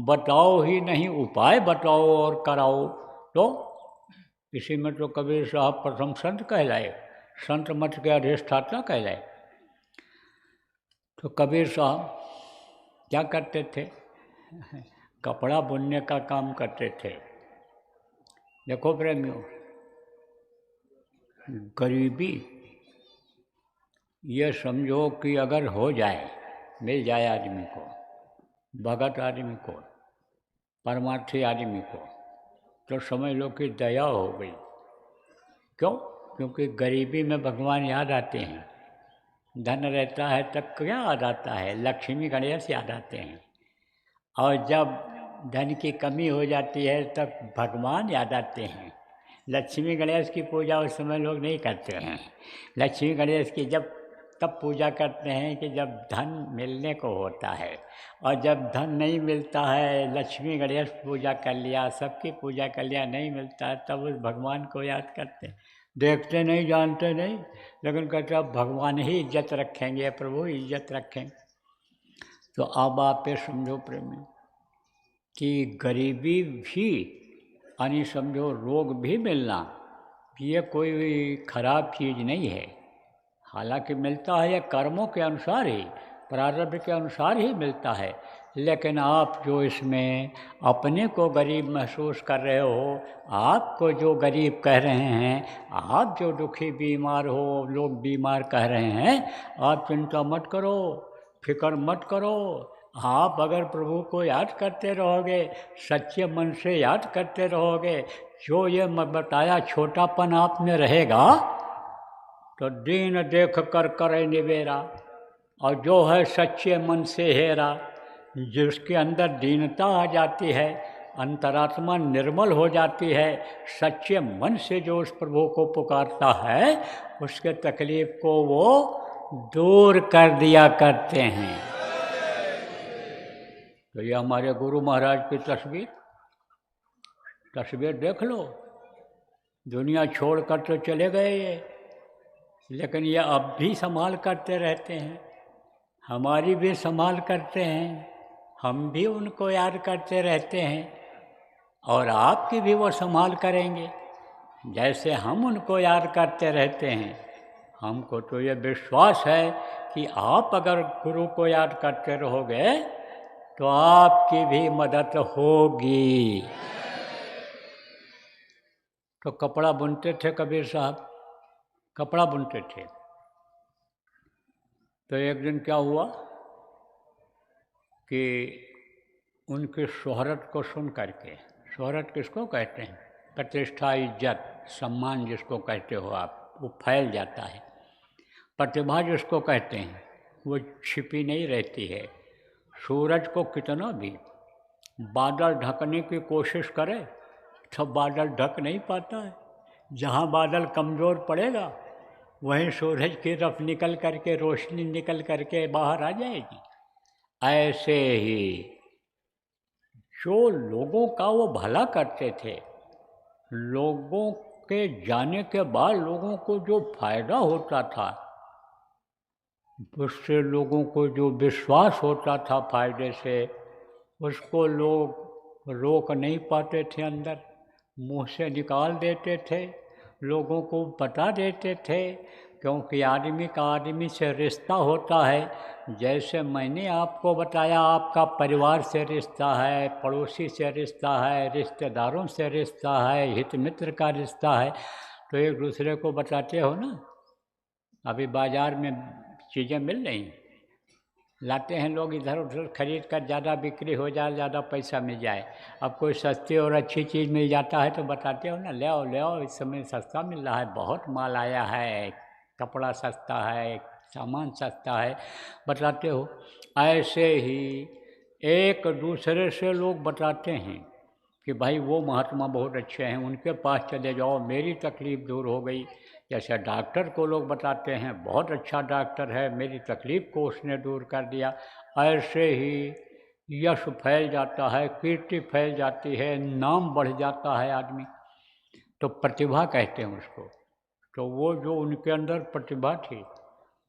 बताओ ही नहीं, उपाय बताओ और कराओ। तो इसी में तो कबीर साहब प्रथम संत कहलाए, संत मत के अधिष्ठाता कहलाए। तो कबीर साहब क्या करते थे? कपड़ा बुनने का काम करते थे। देखो प्रेमियों, गरीबी ये समझो कि अगर हो जाए, मिल जाए आदमी को, भगत आदमी को, परमार्थी आदमी को, तो समझ लो कि दया हो गई। क्यों? क्योंकि गरीबी में भगवान याद आते हैं। धन रहता है तब क्या याद आता है? लक्ष्मी गणेश याद आते हैं। और जब धन की कमी हो जाती है तब भगवान याद आते हैं। लक्ष्मी गणेश की पूजा उस समय लोग नहीं करते हैं। लक्ष्मी गणेश की जब तब पूजा करते हैं कि जब धन मिलने को होता है, और जब धन नहीं मिलता है, लक्ष्मी गणेश पूजा कर लिया, सबकी पूजा कर लिया, नहीं मिलता है, तब उस भगवान को याद करते हैं। देखते नहीं, जानते नहीं, लेकिन कहते अब भगवान ही इज्जत रखेंगे, प्रभु इज्जत रखेंगे। तो अब आप ये समझो प्रेमी कि गरीबी भी यानी समझो रोग भी मिलना ये कोई खराब चीज़ नहीं है। हालांकि मिलता है, यह कर्मों के अनुसार ही, प्रारब्ध के अनुसार ही मिलता है। लेकिन आप जो इसमें अपने को गरीब महसूस कर रहे हो, आपको जो गरीब कह रहे हैं, आप जो दुखी बीमार हो, लोग बीमार कह रहे हैं, आप चिंता मत करो, फिक्र मत करो। आप अगर प्रभु को याद करते रहोगे, सच्चे मन से याद करते रहोगे, जो ये मैं बताया छोटापन आप में रहेगा तो दीन देख कर करे निवेरा, और जो है सच्चे मन से हेरा, जिसके अंदर दीनता आ जाती है, अंतरात्मा निर्मल हो जाती है, सच्चे मन से जो उस प्रभु को पुकारता है, उसके तकलीफ को वो दूर कर दिया करते हैं। तो ये हमारे गुरु महाराज की तस्वीर देख लो। दुनिया छोड़कर तो चले गए ये, लेकिन ये अब भी संभाल करते रहते हैं, हमारी भी संभाल करते हैं, हम भी उनको याद करते रहते हैं, और आपकी भी वो संभाल करेंगे जैसे हम उनको याद करते रहते हैं। हमको तो ये विश्वास है कि आप अगर गुरु को याद करते रहोगे तो आपकी भी मदद होगी। तो कपड़ा बुनते थे कबीर साहब, कपड़ा बुनते थे। तो एक दिन क्या हुआ कि उनकी शोहरत को सुन करके, शोहरत किसको कहते हैं? प्रतिष्ठा, इज्जत, सम्मान जिसको कहते हो आप, वो फैल जाता है। प्रतिभा जिसको कहते हैं वो छिपी नहीं रहती है। सूरज को कितना भी बादल ढकने की कोशिश करे तो बादल ढक नहीं पाता है। जहाँ बादल कमज़ोर पड़ेगा वहीं सूरज की तरफ निकल करके, रोशनी निकल करके बाहर आ जाएगी। ऐसे ही जो लोगों का वो भला करते थे, लोगों के जाने के बाद लोगों को जो फायदा होता था, उससे लोगों को जो विश्वास होता था फायदे से, उसको लोग रोक नहीं पाते थे, अंदर मुंह से निकाल देते थे, लोगों को बता देते थे। क्योंकि आदमी का आदमी से रिश्ता होता है। जैसे मैंने आपको बताया आपका परिवार से रिश्ता है, पड़ोसी से रिश्ता है, रिश्तेदारों से रिश्ता है, हित मित्र का रिश्ता है, तो एक दूसरे को बताते हो ना। अभी बाज़ार में चीज़ें मिल रही, लाते हैं लोग इधर उधर खरीद कर, ज़्यादा बिक्री हो जाए, ज़्यादा पैसा मिल जाए। अब कोई सस्ती और अच्छी चीज़ मिल जाता है तो बताते हो ना, ले आओ ले आओ, इस समय सस्ता मिल रहा है, बहुत माल आया है, कपड़ा सस्ता है, सामान सस्ता है, बताते हो। ऐसे ही एक दूसरे से लोग बताते हैं कि भाई वो महात्मा बहुत अच्छे हैं, उनके पास चले जाओ, मेरी तकलीफ़ दूर हो गई। जैसे डॉक्टर को लोग बताते हैं बहुत अच्छा डॉक्टर है, मेरी तकलीफ़ को उसने दूर कर दिया। ऐसे ही यश फैल जाता है, कीर्ति फैल जाती है, नाम बढ़ जाता है आदमी। तो प्रतिभा कहते हैं उसको। तो वो जो उनके अंदर प्रतिभा थी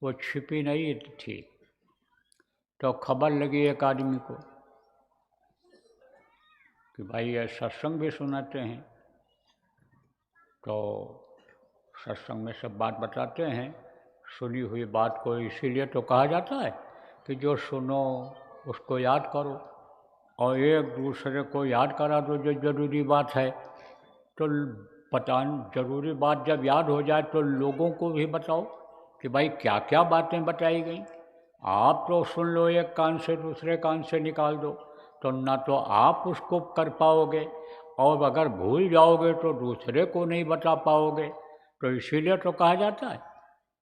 वो छिपी नहीं थी। तो खबर लगी एक आदमी को कि भाई ये सत्संग भी सुनाते हैं, तो सत्संग में सब बात बताते हैं। सुनी हुई बात को इसीलिए तो कहा जाता है कि जो सुनो उसको याद करो, और एक दूसरे को याद करा दो जो ज़रूरी बात है। तो पता ज़रूरी बात जब याद हो जाए तो लोगों को भी बताओ कि भाई क्या क्या बातें बताई गई। आप तो सुन लो एक कान से दूसरे कान से निकाल दो, तो ना तो आप उसको कर पाओगे और अगर भूल जाओगे तो दूसरे को नहीं बता पाओगे। तो इसीलिए तो कहा जाता है।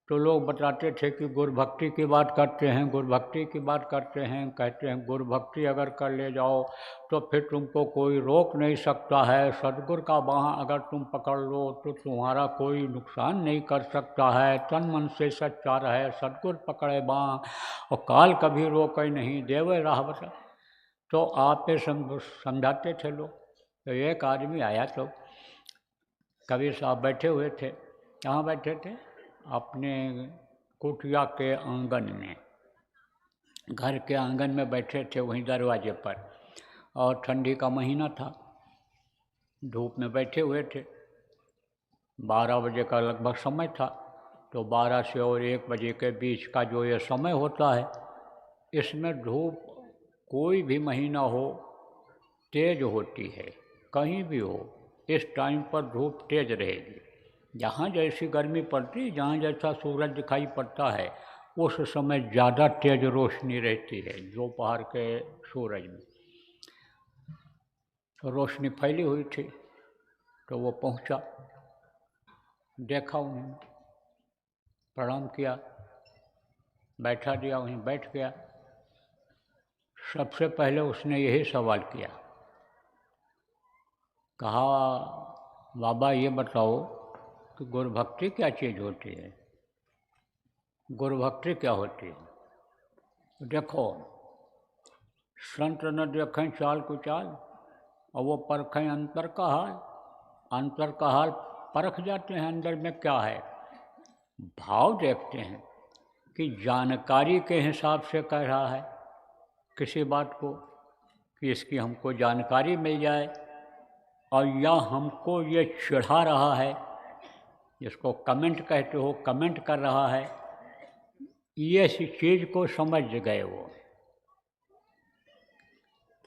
तो लोग बताते थे कि गुरु भक्ति की बात करते हैं, गुरु भक्ति की बात करते हैं, कहते हैं गुरु भक्ति अगर कर ले जाओ तो फिर तुमको कोई रोक नहीं सकता है, सद्गुरु का बाँह अगर तुम पकड़ लो तो तुम्हारा कोई नुकसान नहीं कर सकता है, तन मन से सच्चा रहे, सद्गुरु पकड़े बाँह और काल कभी रोके नहीं, देवे राह बता। तो आप पे समझाते थे लोग। तो एक आदमी आया, तो कबीर साहब बैठे हुए थे। कहाँ बैठे थे? अपने कुटिया के आंगन में, घर के आंगन में बैठे थे, वहीं दरवाजे पर, और ठंडी का महीना था, धूप में बैठे हुए थे। 12 बजे का लगभग समय था। तो 12 से और 1 बजे के बीच का जो ये समय होता है, इसमें धूप कोई भी महीना हो तेज होती है, कहीं भी हो इस टाइम पर धूप तेज रहेगी। जहाँ जैसी गर्मी पड़ती, जहाँ जैसा सूरज दिखाई पड़ता है, उस समय ज़्यादा तेज रोशनी रहती है दोपहर के सूरज में। तो रोशनी फैली हुई थी। तो वो पहुँचा, देखा उन्होंने, प्रणाम किया, बैठा दिया, वहीं बैठ गया। सबसे पहले उसने यही सवाल किया, कहा बाबा ये बताओ कि गुरु भक्ति क्या चीज़ होती है? गुरु भक्ति क्या होती है? देखो, संत न देखें चाल कुचाल और वो परखें अंतर का हाल। अंतर का हाल परख जाते हैं, अंदर में क्या है। भाव देखते हैं कि जानकारी के हिसाब से कह रहा है किसी बात को, कि इसकी हमको जानकारी मिल जाए, और या हमको ये चिढ़ा रहा है, जिसको कमेंट कहते हो, कमेंट कर रहा है, ये चीज़ को समझ गए वो।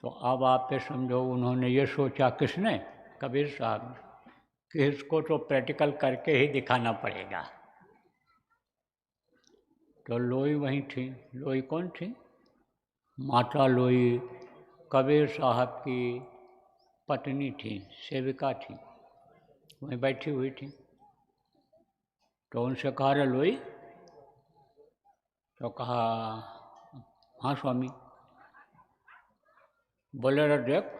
तो अब आप ये समझो, उन्होंने ये सोचा, किसने? कबीर साहब ने, कि इसको तो प्रैक्टिकल करके ही दिखाना पड़ेगा। तो लोई वहीं थी। लोई कौन थी? माता लोई कबीर साहब की पत्नी थी, सेविका थी, वहीं बैठी हुई थी। तो उनसे कहा, रे लोई? तो कहा, हाँ स्वामी। बोले, रे देख,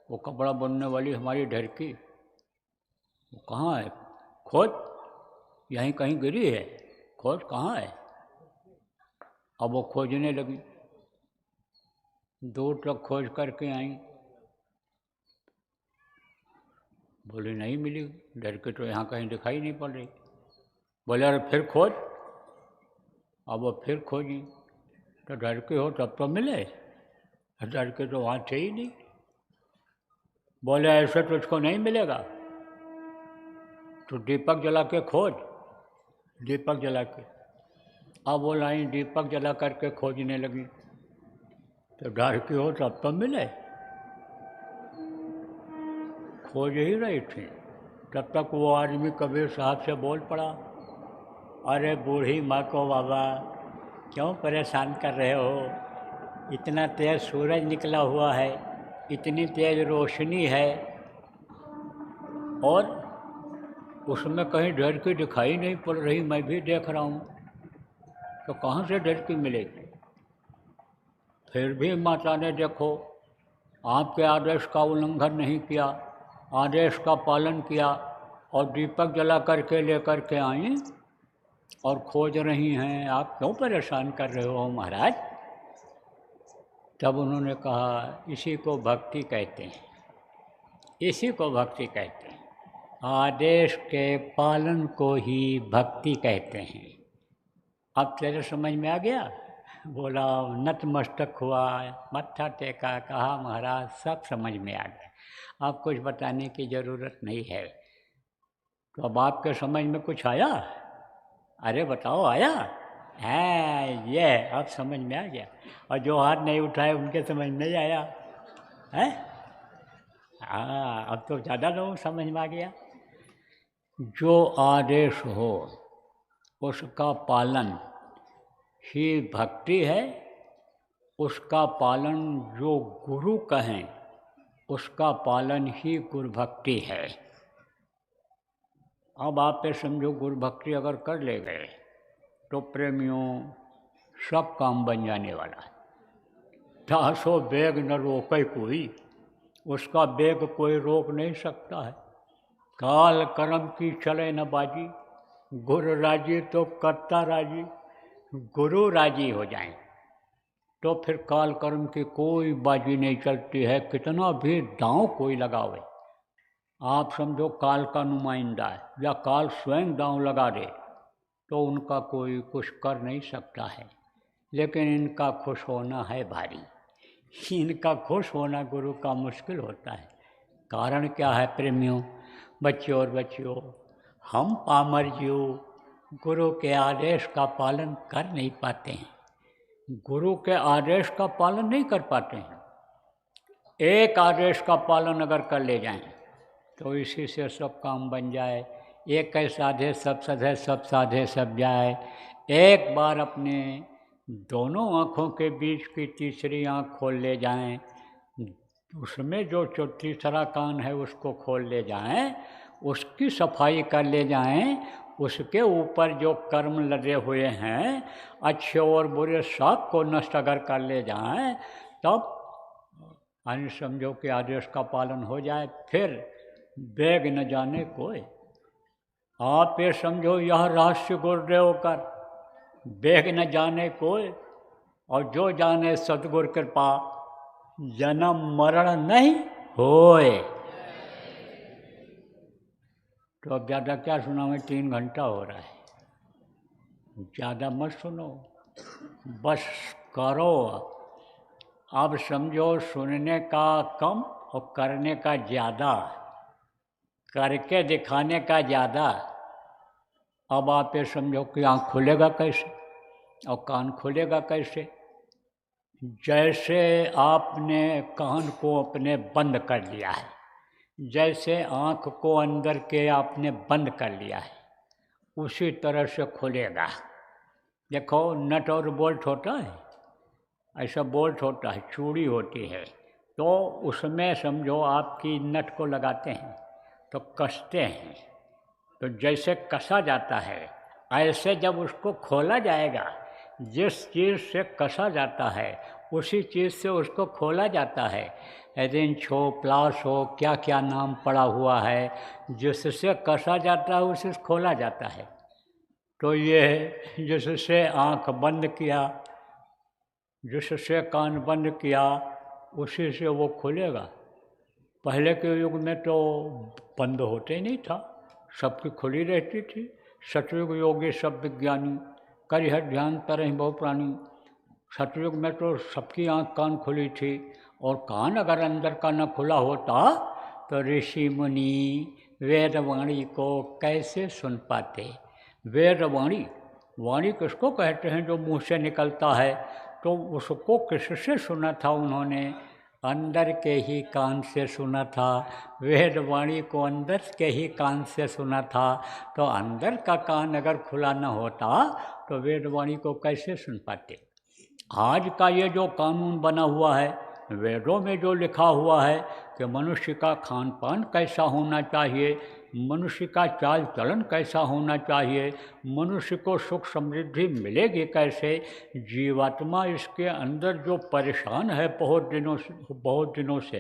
वो कपड़ा बुनने वाली हमारी ढरकी, वो कहाँ है? खोज, यहीं कहीं गिरी है, खोज कहाँ है। अब वो खोजने लगी, दूर तक खोज करके आई, बोली नहीं मिली, ढरकी तो यहाँ कहीं दिखाई नहीं पड़ रही। बोले, अरे फिर खोज। अब वो फिर खोजी, तो ढरकी हो तब तो मिले, ढरकी तो वहाँ थे ही नहीं। बोले, ऐसे तो उसको नहीं मिलेगा, तो दीपक जला के खोज। दीपक जला के, अब वो लाइन दीपक जला करके खोजने लगी, तो ढरकी हो तब तो मिले, खोज ही रही थी। तब तक वो आदमी कबीर साहब से बोल पड़ा, अरे बूढ़ी माँ को बाबा क्यों परेशान कर रहे हो? इतना तेज सूरज निकला हुआ है, इतनी तेज रोशनी है, और उसमें कहीं ढरकी दिखाई नहीं पड़ रही, मैं भी देख रहा हूँ, तो कहाँ से ढरकी मिलेगी? फिर भी माता ने देखो आपके आदेश का उल्लंघन नहीं किया, आदेश का पालन किया, और दीपक जला करके लेकर के आई और खोज रही हैं। आप क्यों परेशान कर रहे हो महाराज? तब उन्होंने कहा, इसी को भक्ति कहते हैं, इसी को भक्ति कहते हैं, आदेश के पालन को ही भक्ति कहते हैं। अब तेरे समझ में आ गया? बोला, नतमस्तक हुआ, मत्था टेका, कहा महाराज सब समझ में आ गया, अब कुछ बताने की ज़रूरत नहीं है। तो अब आपके समझ में कुछ आया? अरे बताओ, आया है? ये अब समझ में आ गया। और जो हाथ नहीं उठाए उनके समझ में नहीं आया है? हाँ, अब तो ज़्यादा लोगों समझ में आ गया। जो आदेश हो उसका पालन ही भक्ति है, उसका पालन जो गुरु कहें उसका पालन ही गुरु भक्ति है। अब आप ये समझो, गुरु भक्ति अगर कर ले गए तो प्रेमियों सब काम बन जाने वाला है। दासो बेग न रोके कोई, उसका बेग कोई रोक नहीं सकता है। काल कर्म की चले न बाजी, गुरु राजी तो करता राजी। गुरु राजी हो जाएं तो फिर काल कर्म की कोई बाजी नहीं चलती है, कितना भी दांव कोई लगावे। आप समझो काल का नुमाइंदा है या काल स्वयं दांव लगा दे तो उनका कोई कुछ कर नहीं सकता है। लेकिन इनका खुश होना है भारी, इनका खुश होना गुरु का मुश्किल होता है। कारण क्या है प्रेमियों, बच्चों और बच्चियों, हम पामर जीव गुरु के आदेश का पालन कर नहीं पाते हैं, गुरु के आदेश का पालन नहीं कर पाते हैं। एक आदेश का पालन अगर कर ले जाएं तो इसी से सब काम बन जाए। एक कह साधे सब सधे, सब साधे सब जाए। एक बार अपने दोनों आँखों के बीच की तीसरी आँख खोल ले जाएं, उसमें जो तीसरा कान है उसको खोल ले जाएं, उसकी सफाई कर ले जाएं, उसके ऊपर जो कर्म लदे हुए हैं अच्छे और बुरे सब को नष्ट अगर कर ले जाएं, तब यानी समझो कि आदेश का पालन हो जाए। फिर बेग न जाने कोई। आप ये समझो यह रहस्य गुरुदेव कर, बेग न जाने कोई, और जो जाने सतगुरु कृपा, जन्म मरण नहीं होए। तो अब ज़्यादा क्या सुनाऊं, 3 घंटा हो रहा है, ज़्यादा मत सुनो, बस करो। अब समझो सुनने का कम और करने का ज़्यादा, करके दिखाने का ज़्यादा। अब आप ये समझो कि आँख खुलेगा कैसे और कान खुलेगा कैसे। जैसे आपने कान को अपने बंद कर लिया है, जैसे आँख को अंदर के आपने बंद कर लिया है, उसी तरह से खुलेगा। देखो नट और बोल्ट होता है, ऐसा बोल्ट होता है, चूड़ी होती है, तो उसमें समझो आपकी नट को लगाते हैं तो कसते हैं, तो जैसे कसा जाता है ऐसे जब उसको खोला जाएगा, जिस चीज़ से कसा जाता है उसी चीज़ से उसको खोला जाता है। रिंच हो, प्लास हो, क्या क्या नाम पड़ा हुआ है, जिससे कसा जाता है उसे खोला जाता है। तो ये जिससे आँख बंद किया, जिससे कान बंद किया, उसी से वो खुलेगा। पहले के युग में तो बंद होते ही नहीं था, सबकी खुली रहती थी। सतयुग योगी सब विज्ञानी, करिह ध्यान तरह बहु प्राणी। सतयुग में तो सबकी आँख कान खुली थी, और कान अगर अंदर का न खुला होता तो ऋषि मुनि वेदवाणी को कैसे सुन पाते। वेदवाणी, वाणी किसको कहते हैं, जो मुँह से निकलता है, तो उसको किससे सुना था उन्होंने, अंदर के ही कान से सुना था। वेदवाणी को अंदर के ही कान से सुना था, तो अंदर का कान अगर खुला न होता तो वेदवाणी को कैसे सुन पाते। आज का ये जो कानून बना हुआ है, वेदों में जो लिखा हुआ है कि मनुष्य का खान पान कैसा होना चाहिए, मनुष्य का चाल चलन कैसा होना चाहिए, मनुष्य को सुख समृद्धि मिलेगी कैसे, जीवात्मा इसके अंदर जो परेशान है बहुत दिनों से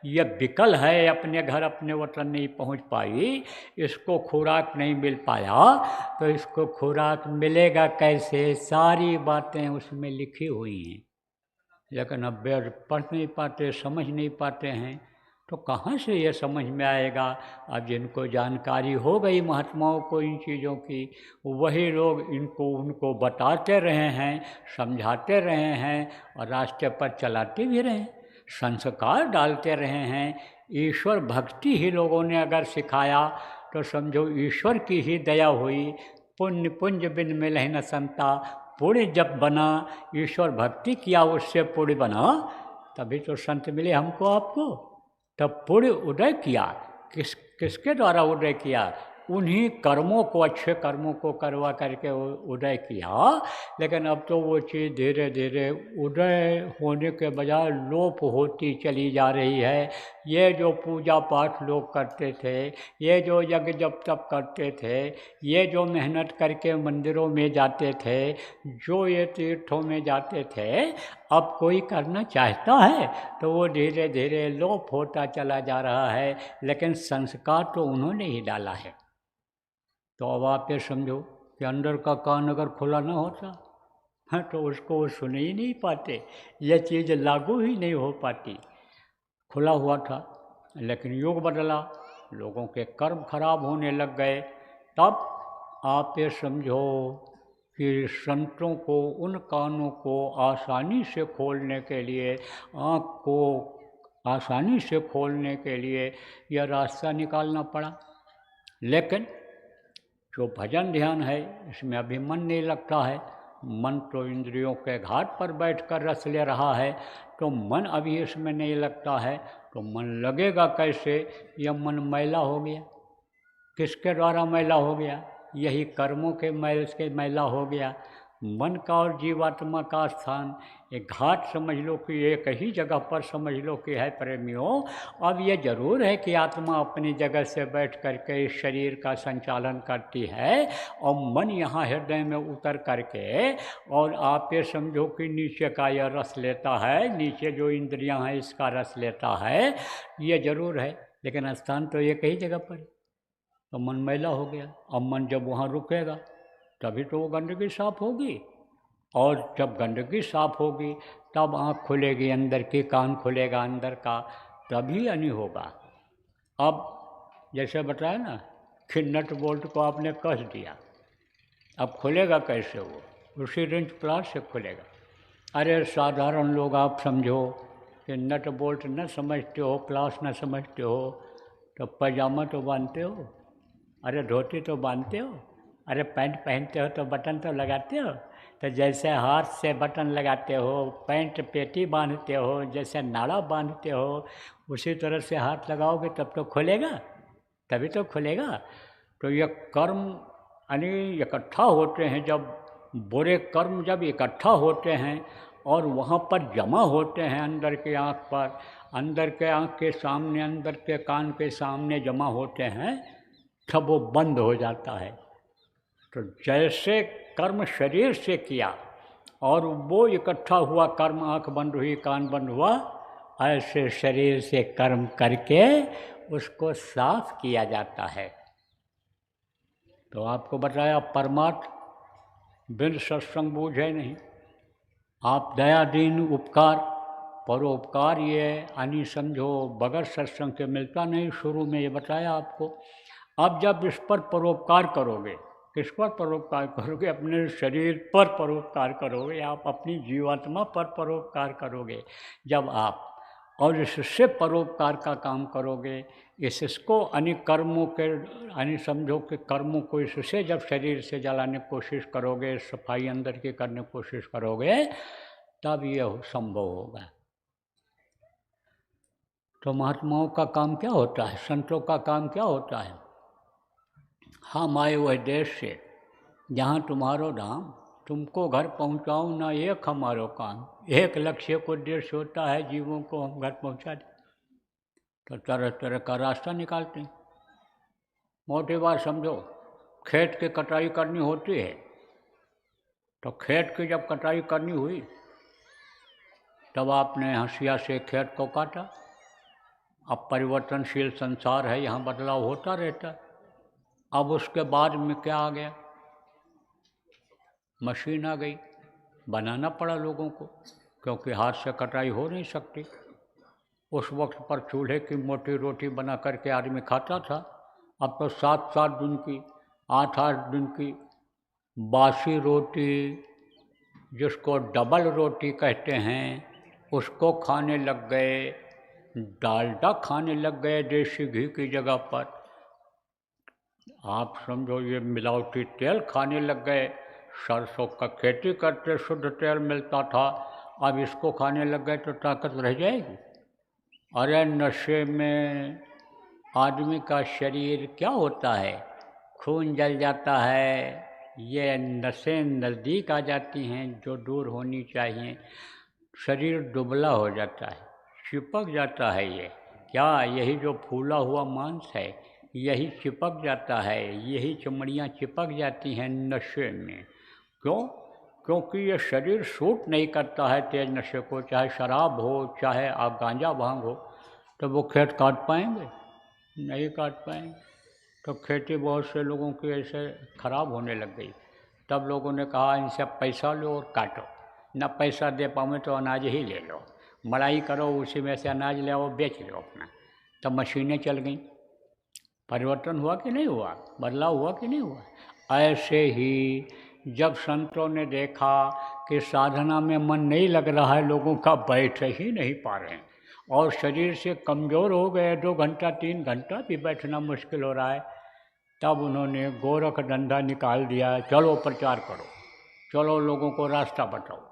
ये विकल है, अपने घर अपने वतन नहीं पहुंच पाई, इसको खुराक नहीं मिल पाया, तो इसको खुराक मिलेगा कैसे। सारी बातें उसमें लिखी हुई हैं, लेकिन अब वेद पढ़ नहीं पाते, समझ नहीं पाते हैं, तो कहाँ से ये समझ में आएगा। अब जिनको जानकारी हो गई महात्माओं को इन चीज़ों की, वही लोग इनको उनको बताते रहे हैं, समझाते रहे हैं और रास्ते पर चलाते भी रहे हैं, संस्कार डालते रहे हैं। ईश्वर भक्ति ही लोगों ने अगर सिखाया तो समझो ईश्वर की ही दया हुई। पुण्य पुंज बिन मिलहि न संता, पुण्य जब बना, ईश्वर भक्ति किया उससे पुण्य बना, तभी तो संत मिले हमको आपको। तब पुण्य उदय किया, किसके द्वारा उदय किया, उन्हीं कर्मों को, अच्छे कर्मों को करवा करके उदय किया। लेकिन अब तो वो चीज़ धीरे धीरे उदय होने के बजाय लोप होती चली जा रही है। ये जो पूजा पाठ लोग करते थे, ये जो यज्ञ जप तप करते थे, ये जो मेहनत करके मंदिरों में जाते थे, जो ये तीर्थों में जाते थे, अब कोई करना चाहता है तो वो धीरे धीरे लोप होता चला जा रहा है। लेकिन संस्कार तो उन्होंने ही डाला है। तो अब आप ये समझो कि अंदर का कान अगर खुला ना होता, हाँ, तो उसको वो सुन ही नहीं पाते, ये चीज़ लागू ही नहीं हो पाती। खुला हुआ था, लेकिन युग बदला, लोगों के कर्म खराब होने लग गए। तब आप ये समझो कि संतों को उन कानों को आसानी से खोलने के लिए, आँख को आसानी से खोलने के लिए यह रास्ता निकालना पड़ा। लेकिन जो भजन ध्यान है, इसमें अभी मन नहीं लगता है। मन तो इंद्रियों के घाट पर बैठकर रस ले रहा है, तो मन अभी इसमें नहीं लगता है। तो मन लगेगा कैसे? यह मन मैला हो गया। किसके द्वारा मैला हो गया? यही कर्मों के मैल से मैला हो गया। मन का और जीवात्मा का स्थान एक घाट समझ लो कि एक ही जगह पर समझ लो कि है प्रेमियों। अब ये जरूर है कि आत्मा अपनी जगह से बैठ करके इस शरीर का संचालन करती है, और मन यहाँ हृदय में उतर करके, और आप ये समझो कि नीचे का यह रस लेता है, नीचे जो इंद्रियां हैं इसका रस लेता है। ये जरूर है, लेकिन स्थान तो एक ही जगह पर। तो मन मैला हो गया। अब मन जब वहाँ रुकेगा तभी तो वो गंदगी साफ होगी, और जब गंदगी साफ होगी तब आँख खुलेगी अंदर की, कान खुलेगा अंदर का, तभी अनी होगा। अब जैसे बताया ना कि नट बोल्ट को आपने कस दिया, अब खुलेगा कैसे? वो उसी रिंच प्लास से खुलेगा। अरे साधारण लोग आप समझो कि नट बोल्ट न समझते हो, प्लास न समझते हो, तो पैजामा तो बांधते हो, अरे धोती तो बांधते हो, अरे पैंट पहनते हो तो बटन तो लगाते हो। तो जैसे हाथ से बटन लगाते हो, पैंट पेटी बांधते हो, जैसे नाड़ा बांधते हो, उसी तरह से हाथ लगाओगे तब तो खुलेगा, तभी तो खुलेगा। तो ये कर्म यानी इकट्ठा होते हैं, जब बुरे कर्म जब इकट्ठा होते हैं और वहाँ पर जमा होते हैं अंदर के आँख पर, अंदर के आँख के सामने, अंदर के कान के सामने जमा होते हैं, तब वो बंद हो जाता है। तो जैसे कर्म शरीर से किया और वो इकट्ठा हुआ कर्म, आँख बंद हुई, कान बंद हुआ, ऐसे शरीर से कर्म करके उसको साफ किया जाता है। तो आपको बताया परमार्थ बिन सत्संग बूझे नहीं। आप दया दीन उपकार परोपकार ये यानी समझो बगैर सत्संग के मिलता नहीं। शुरू में ये बताया आपको। अब जब इस पर परोपकार करोगे, किस पर परोपकार करोगे? अपने शरीर पर परोपकार करोगे, आप अपनी जीवात्मा पर परोपकार करोगे जब आप, और इससे परोपकार का काम करोगे, इसको अन्य कर्मों के यानी समझो कि कर्मों को इससे जब शरीर से जलाने की कोशिश करोगे, सफाई अंदर की करने की कोशिश करोगे, तब यह संभव होगा। तो महात्माओं का काम क्या होता है? संतों का काम क्या होता है? हम आए वह देश से जहाँ तुम्हारो धाम, तुमको घर पहुँचाऊँ ना एक हमारो काम। एक लक्ष्य को उद्देश्य होता है जीवों को हम घर पहुँचा दें, तो तरह तरह का रास्ता निकालते हैं। मोटी बात समझो, खेत की कटाई करनी होती है, तो खेत की जब कटाई करनी हुई तब आपने हंसिया से खेत को काटा। अब परिवर्तनशील संसार है, यहाँ बदलाव होता रहता है। अब उसके बाद में क्या आ गया? मशीन आ गई। बनाना पड़ा लोगों को, क्योंकि हाथ से कटाई हो नहीं सकती। उस वक्त पर चूल्हे की मोटी रोटी बना करके आदमी खाता था। अब तो 7-7 दिन की, 8-8 दिन की बासी रोटी, जिसको डबल रोटी कहते हैं, उसको खाने लग गए। डालडा खाने लग गए देसी घी की जगह पर। आप समझो ये मिलावटी तेल खाने लग गए। सरसों का खेती करते शुद्ध तेल मिलता था, अब इसको खाने लग गए तो ताकत रह जाएगी? अरे नशे में आदमी का शरीर क्या होता है? खून जल जाता है, ये नसें नज़दीक आ जाती हैं जो दूर होनी चाहिए, शरीर दुबला हो जाता है, चिपक जाता है। ये क्या, यही जो फूला हुआ मांस है यही चिपक जाता है, यही चमड़ियाँ चिपक जाती हैं नशे में। क्यों? क्योंकि ये शरीर सूट नहीं करता है तेज नशे को, चाहे शराब हो चाहे आप गांजा भांग हो। तो वो खेत काट पाएंगे? नहीं काट पाएंगे। तो खेती बहुत से लोगों की ऐसे खराब होने लग गई। तब लोगों ने कहा इनसे पैसा लो और काटो, न पैसा दे पाओ तो अनाज ही ले लो, मड़ाई करो, उसी में से अनाज ले आओ, बेच लो अपना। तब मशीनें चल गईं। परिवर्तन हुआ कि नहीं हुआ? बदलाव हुआ कि नहीं हुआ? ऐसे ही जब संतों ने देखा कि साधना में मन नहीं लग रहा है, लोगों का बैठ ही नहीं पा रहे हैं और शरीर से कमज़ोर हो गए, 2 घंटा 3 घंटा भी बैठना मुश्किल हो रहा है, तब उन्होंने गोरख धंधा निकाल दिया। चलो प्रचार करो, चलो लोगों को रास्ता बताओ।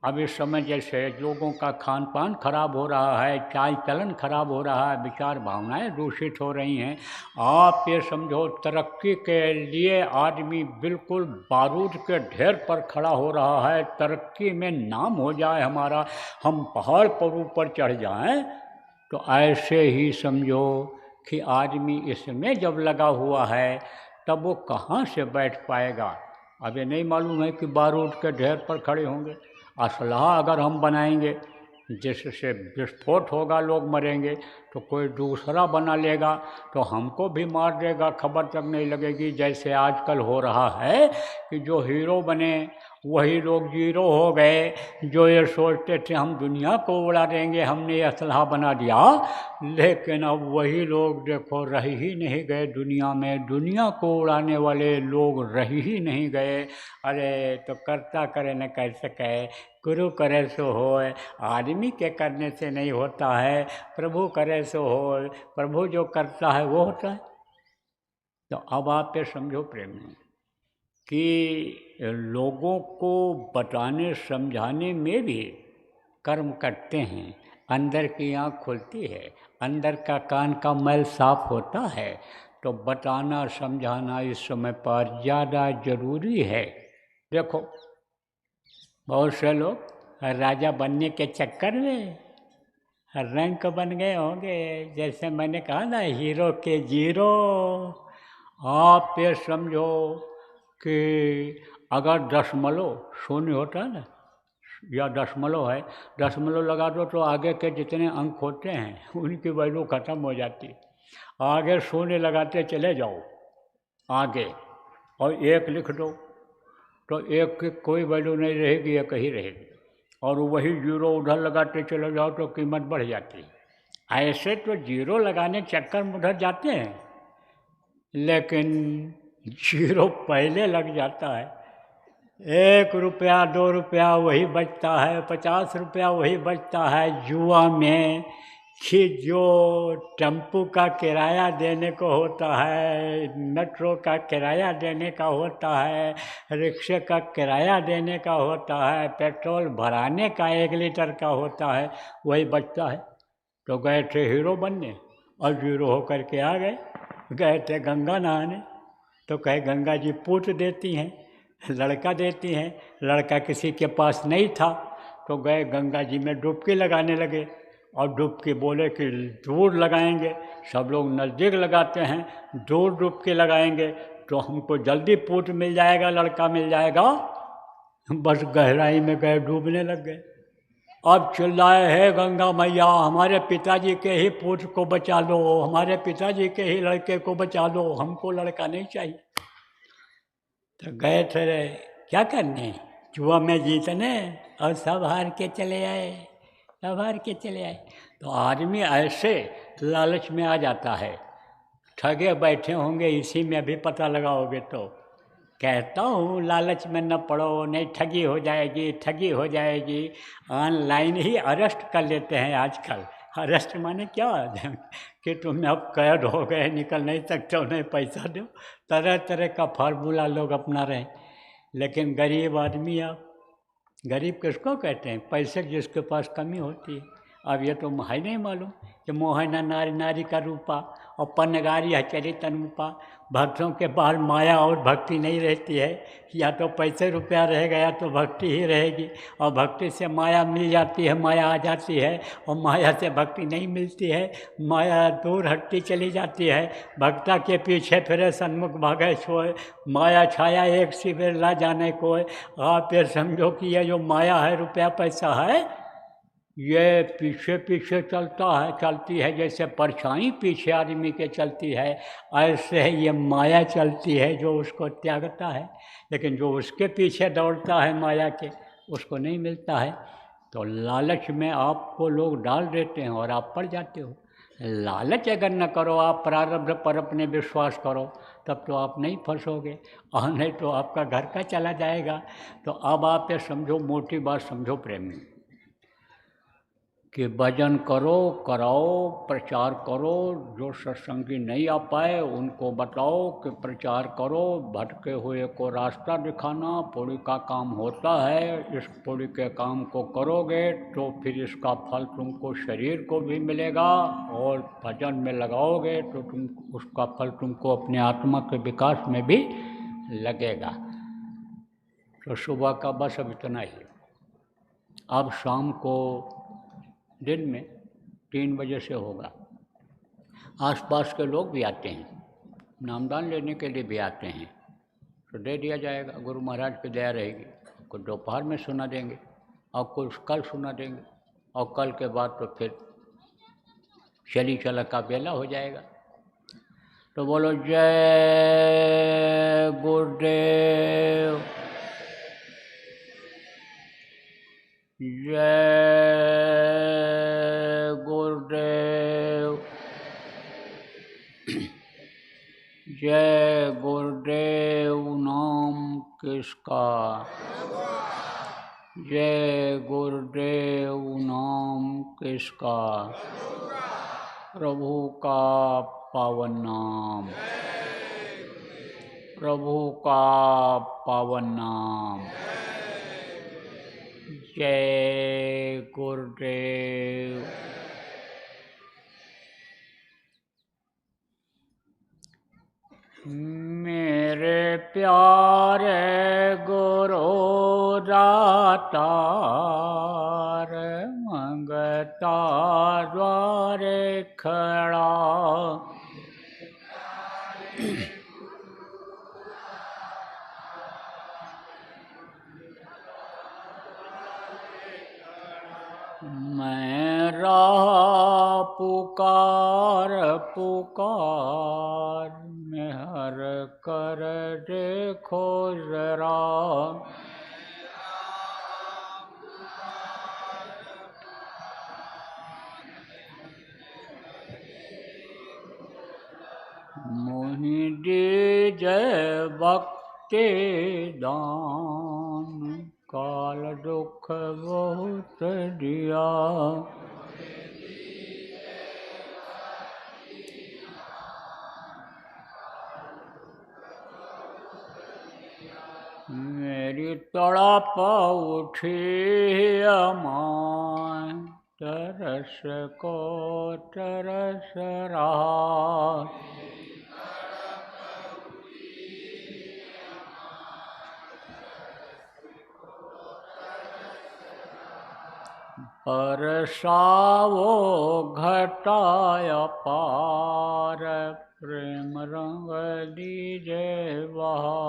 अब इस समय जैसे लोगों का खान पान खराब हो रहा है, चाल चलन खराब हो रहा है, विचार भावनाएं दूषित हो रही हैं। आप ये समझो तरक्की के लिए आदमी बिल्कुल बारूद के ढेर पर खड़ा हो रहा है, तरक्की में नाम हो जाए हमारा, हम पहाड़ पर ऊपर चढ़ जाएं। तो ऐसे ही समझो कि आदमी इसमें जब लगा हुआ है तब वो कहाँ से बैठ पाएगा। अब ये नहीं मालूम है कि बारूद के ढेर पर खड़े होंगे। असलहा अगर हम बनाएंगे जिससे विस्फोट होगा, लोग मरेंगे, तो कोई दूसरा बना लेगा तो हमको भी मार देगा, खबर तक नहीं लगेगी। जैसे आजकल हो रहा है कि जो हीरो बने वही लोग जीरो हो गए, जो ये सोचते थे हम दुनिया को उड़ा देंगे, हमने ये असलहा बना दिया, लेकिन अब वही लोग देखो रह ही नहीं गए दुनिया में, दुनिया को उड़ाने वाले लोग रह ही नहीं गए। अरे तो करता करे न कर सके, गुरु करे सो होए, आदमी के करने से नहीं होता है, प्रभु करे सो होए, प्रभु जो करता है वो होता है। तो अब आप ये समझो प्रेम कि लोगों को बताने समझाने में भी कर्म करते हैं, अंदर की आँख खुलती है, अंदर का कान का मैल साफ होता है, तो बताना समझाना इस समय पर ज़्यादा ज़रूरी है। देखो बहुत से लोग राजा बनने के चक्कर में रैंक बन गए होंगे, जैसे मैंने कहा ना हीरो के जीरो। आप ये समझो कि अगर दशमलव शून्य होता है ना, या दशमलव है, दशमलव लगा दो तो आगे के जितने अंक होते हैं उनकी वैल्यू ख़त्म हो जाती है। आगे शून्य लगाते चले जाओ आगे और 1 लिख दो तो 1 की कोई वैल्यू नहीं रहेगी, 1 ही रहेगी, और वही जीरो उधर लगाते चले जाओ तो कीमत बढ़ जाती है। ऐसे तो जीरो लगाने के चक्कर में उधर जाते हैं, लेकिन जीरो पहले लग जाता है। 1 रुपया 2 रुपया वही बचता है, 50 रुपया वही बचता है जुआ में, कि जो टेम्पू का किराया देने को होता है, मेट्रो का किराया देने का होता है, रिक्शे का किराया देने का होता है, पेट्रोल भराने का 1 लीटर का होता है, वही बचता है। तो गए थे हीरो बनने और जीरो होकर के आ गए। गए थे गंगा नहाने तो कहे गंगा जी पूत देती हैं, लड़का देती हैं, लड़का किसी के पास नहीं था तो गए गंगा जी में डुबकी लगाने लगे और डुबकी बोले कि दूर लगाएंगे, सब लोग नज़दीक लगाते हैं, दूर डुबकी लगाएंगे तो हमको जल्दी पूत मिल जाएगा, लड़का मिल जाएगा। बस गहराई में गए, डूबने लग गए। अब चिल्लाए है गंगा मैया हमारे पिताजी के ही पूत को बचा लो, हमारे पिताजी के ही लड़के को बचा लो, हमको लड़का नहीं चाहिए। तो गए थे क्या करने, जुआ में जीतने, और सब हार के चले आए, सब हार के चले आए। तो आदमी ऐसे लालच में आ जाता है, ठगे बैठे होंगे इसी में भी पता लगाओगे तो। कहता हूँ लालच में न पड़ो, नहीं ठगी हो जाएगी, ठगी हो जाएगी। ऑनलाइन ही अरेस्ट कर लेते हैं आजकल। अरेस्ट माने क्या कि तुम अब कैद हो गए, निकल नहीं सकते हो, नहीं पैसा दो, तरह तरह का फार्मूला लोग अपना रहे। लेकिन गरीब आदमी, आप गरीब किसको कहते हैं? पैसे जिसके पास कमी होती है। अब ये तो है नहीं मालूम कि मोहन नारी नारी का रूपा और पन्नगारी है चरित अनुपा। भक्तों के पास माया और भक्ति नहीं रहती है, या तो पैसे रुपया रहेगा या तो भक्ति ही रहेगी। और भक्ति से माया मिल जाती है, माया आ जाती है, और माया से भक्ति नहीं मिलती है, माया दूर हटती चली जाती है। भक्ता के पीछे फिरे सन्मुख भागे सोए, माया छाया एक सी बेर ला जाने कोय। आप ये समझो कि ये जो माया है, रुपया पैसा है, ये पीछे पीछे चलती है, जैसे परछाई पीछे आदमी के चलती है, ऐसे ये माया चलती है जो उसको त्यागता है। लेकिन जो उसके पीछे दौड़ता है माया के, उसको नहीं मिलता है। तो लालच में आपको लोग डाल देते हैं और आप पड़ जाते हो। लालच अगर न करो, आप प्रारब्ध पर अपने विश्वास करो, तब तो आप नहीं फंसोगे, और नहीं तो आपका घर का चला जाएगा। तो अब आप ये समझो, मोटी बात समझो प्रेमी, कि भजन करो, कराओ, प्रचार करो। जो सत्संगी नहीं आ पाए उनको बताओ कि प्रचार करो, भटके हुए को रास्ता दिखाना पुण्य का काम होता है। इस पुण्य के काम को करोगे तो फिर इसका फल तुमको शरीर को भी मिलेगा, और भजन में लगाओगे तो तुम उसका फल तुमको अपने आत्मा के विकास में भी लगेगा। तो सुबह का बस अब इतना ही। अब शाम को दिन में 3 बजे से होगा। आसपास के लोग भी आते हैं, नामदान लेने के लिए भी आते हैं, तो दे दिया जाएगा। गुरु महाराज की दया रहेगी। कुछ दोपहर में सुना देंगे और कुछ कल सुना देंगे, और कल के बाद तो फिर चली चला का बेला हो जाएगा। तो बोलो जय गुरुदेव, जय गुरुदेव, जय गुरुदेव नाम किसका, जय गुरुदेव नाम किसका, प्रभु का पावन नाम, प्रभु का पावन नाम। जय गुरुदेव। मेरे प्यारे गुरु दातार, मंगता द्वारे खड़ा, मैं राह पुकार पुकार, मेहर कर देखो जरा, मोहि दीजय भक्ति दान, काल दुख बहुत दिया, मेरी तड़प उठी अमान, तरस को तरस रहा, बरसाओ घटाय पार, प्रेम रंग दीजे बहा,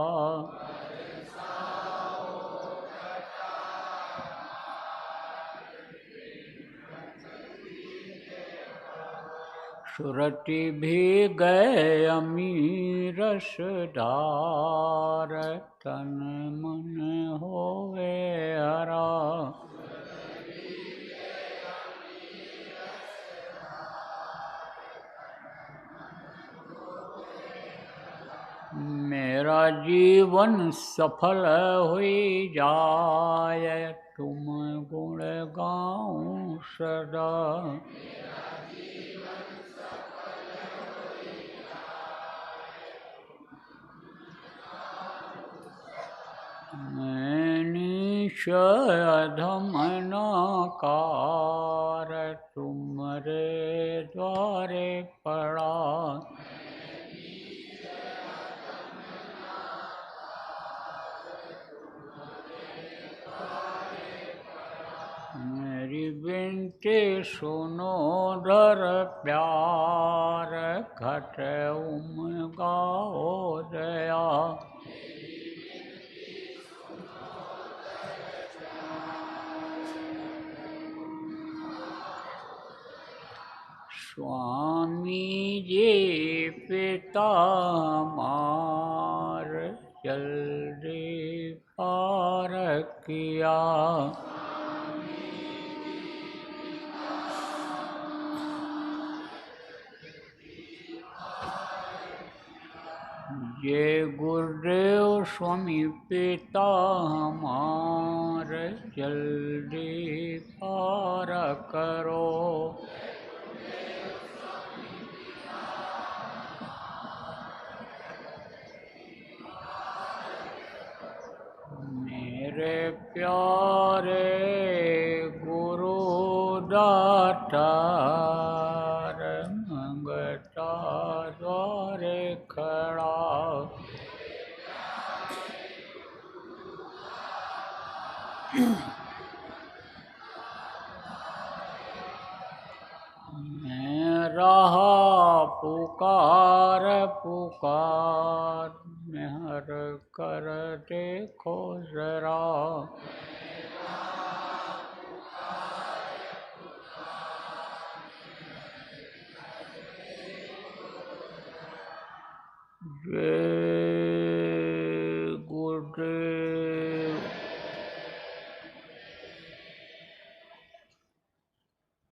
सुरति भी गए अमीरस धार, तन मन होवे हरा, मेरा जीवन सफल हुई जाए, तुम गुण गाऊं सदा, मैं नीच अधम नाकार, तुमरे पड़ा। मेरी बिनती सुनो धर प्यार, घट उमगाओ दया। स्वामी जी पिता हमार, जल्दी पार किया। ये गुरुदेव स्वामी पिता हमार, जल्दी पार करो। मेरे प्यारे गुरु दातार, मंगता द्वारे खड़ा। मैं रहा पुकार पुकार, मेहर कर देखो जरा।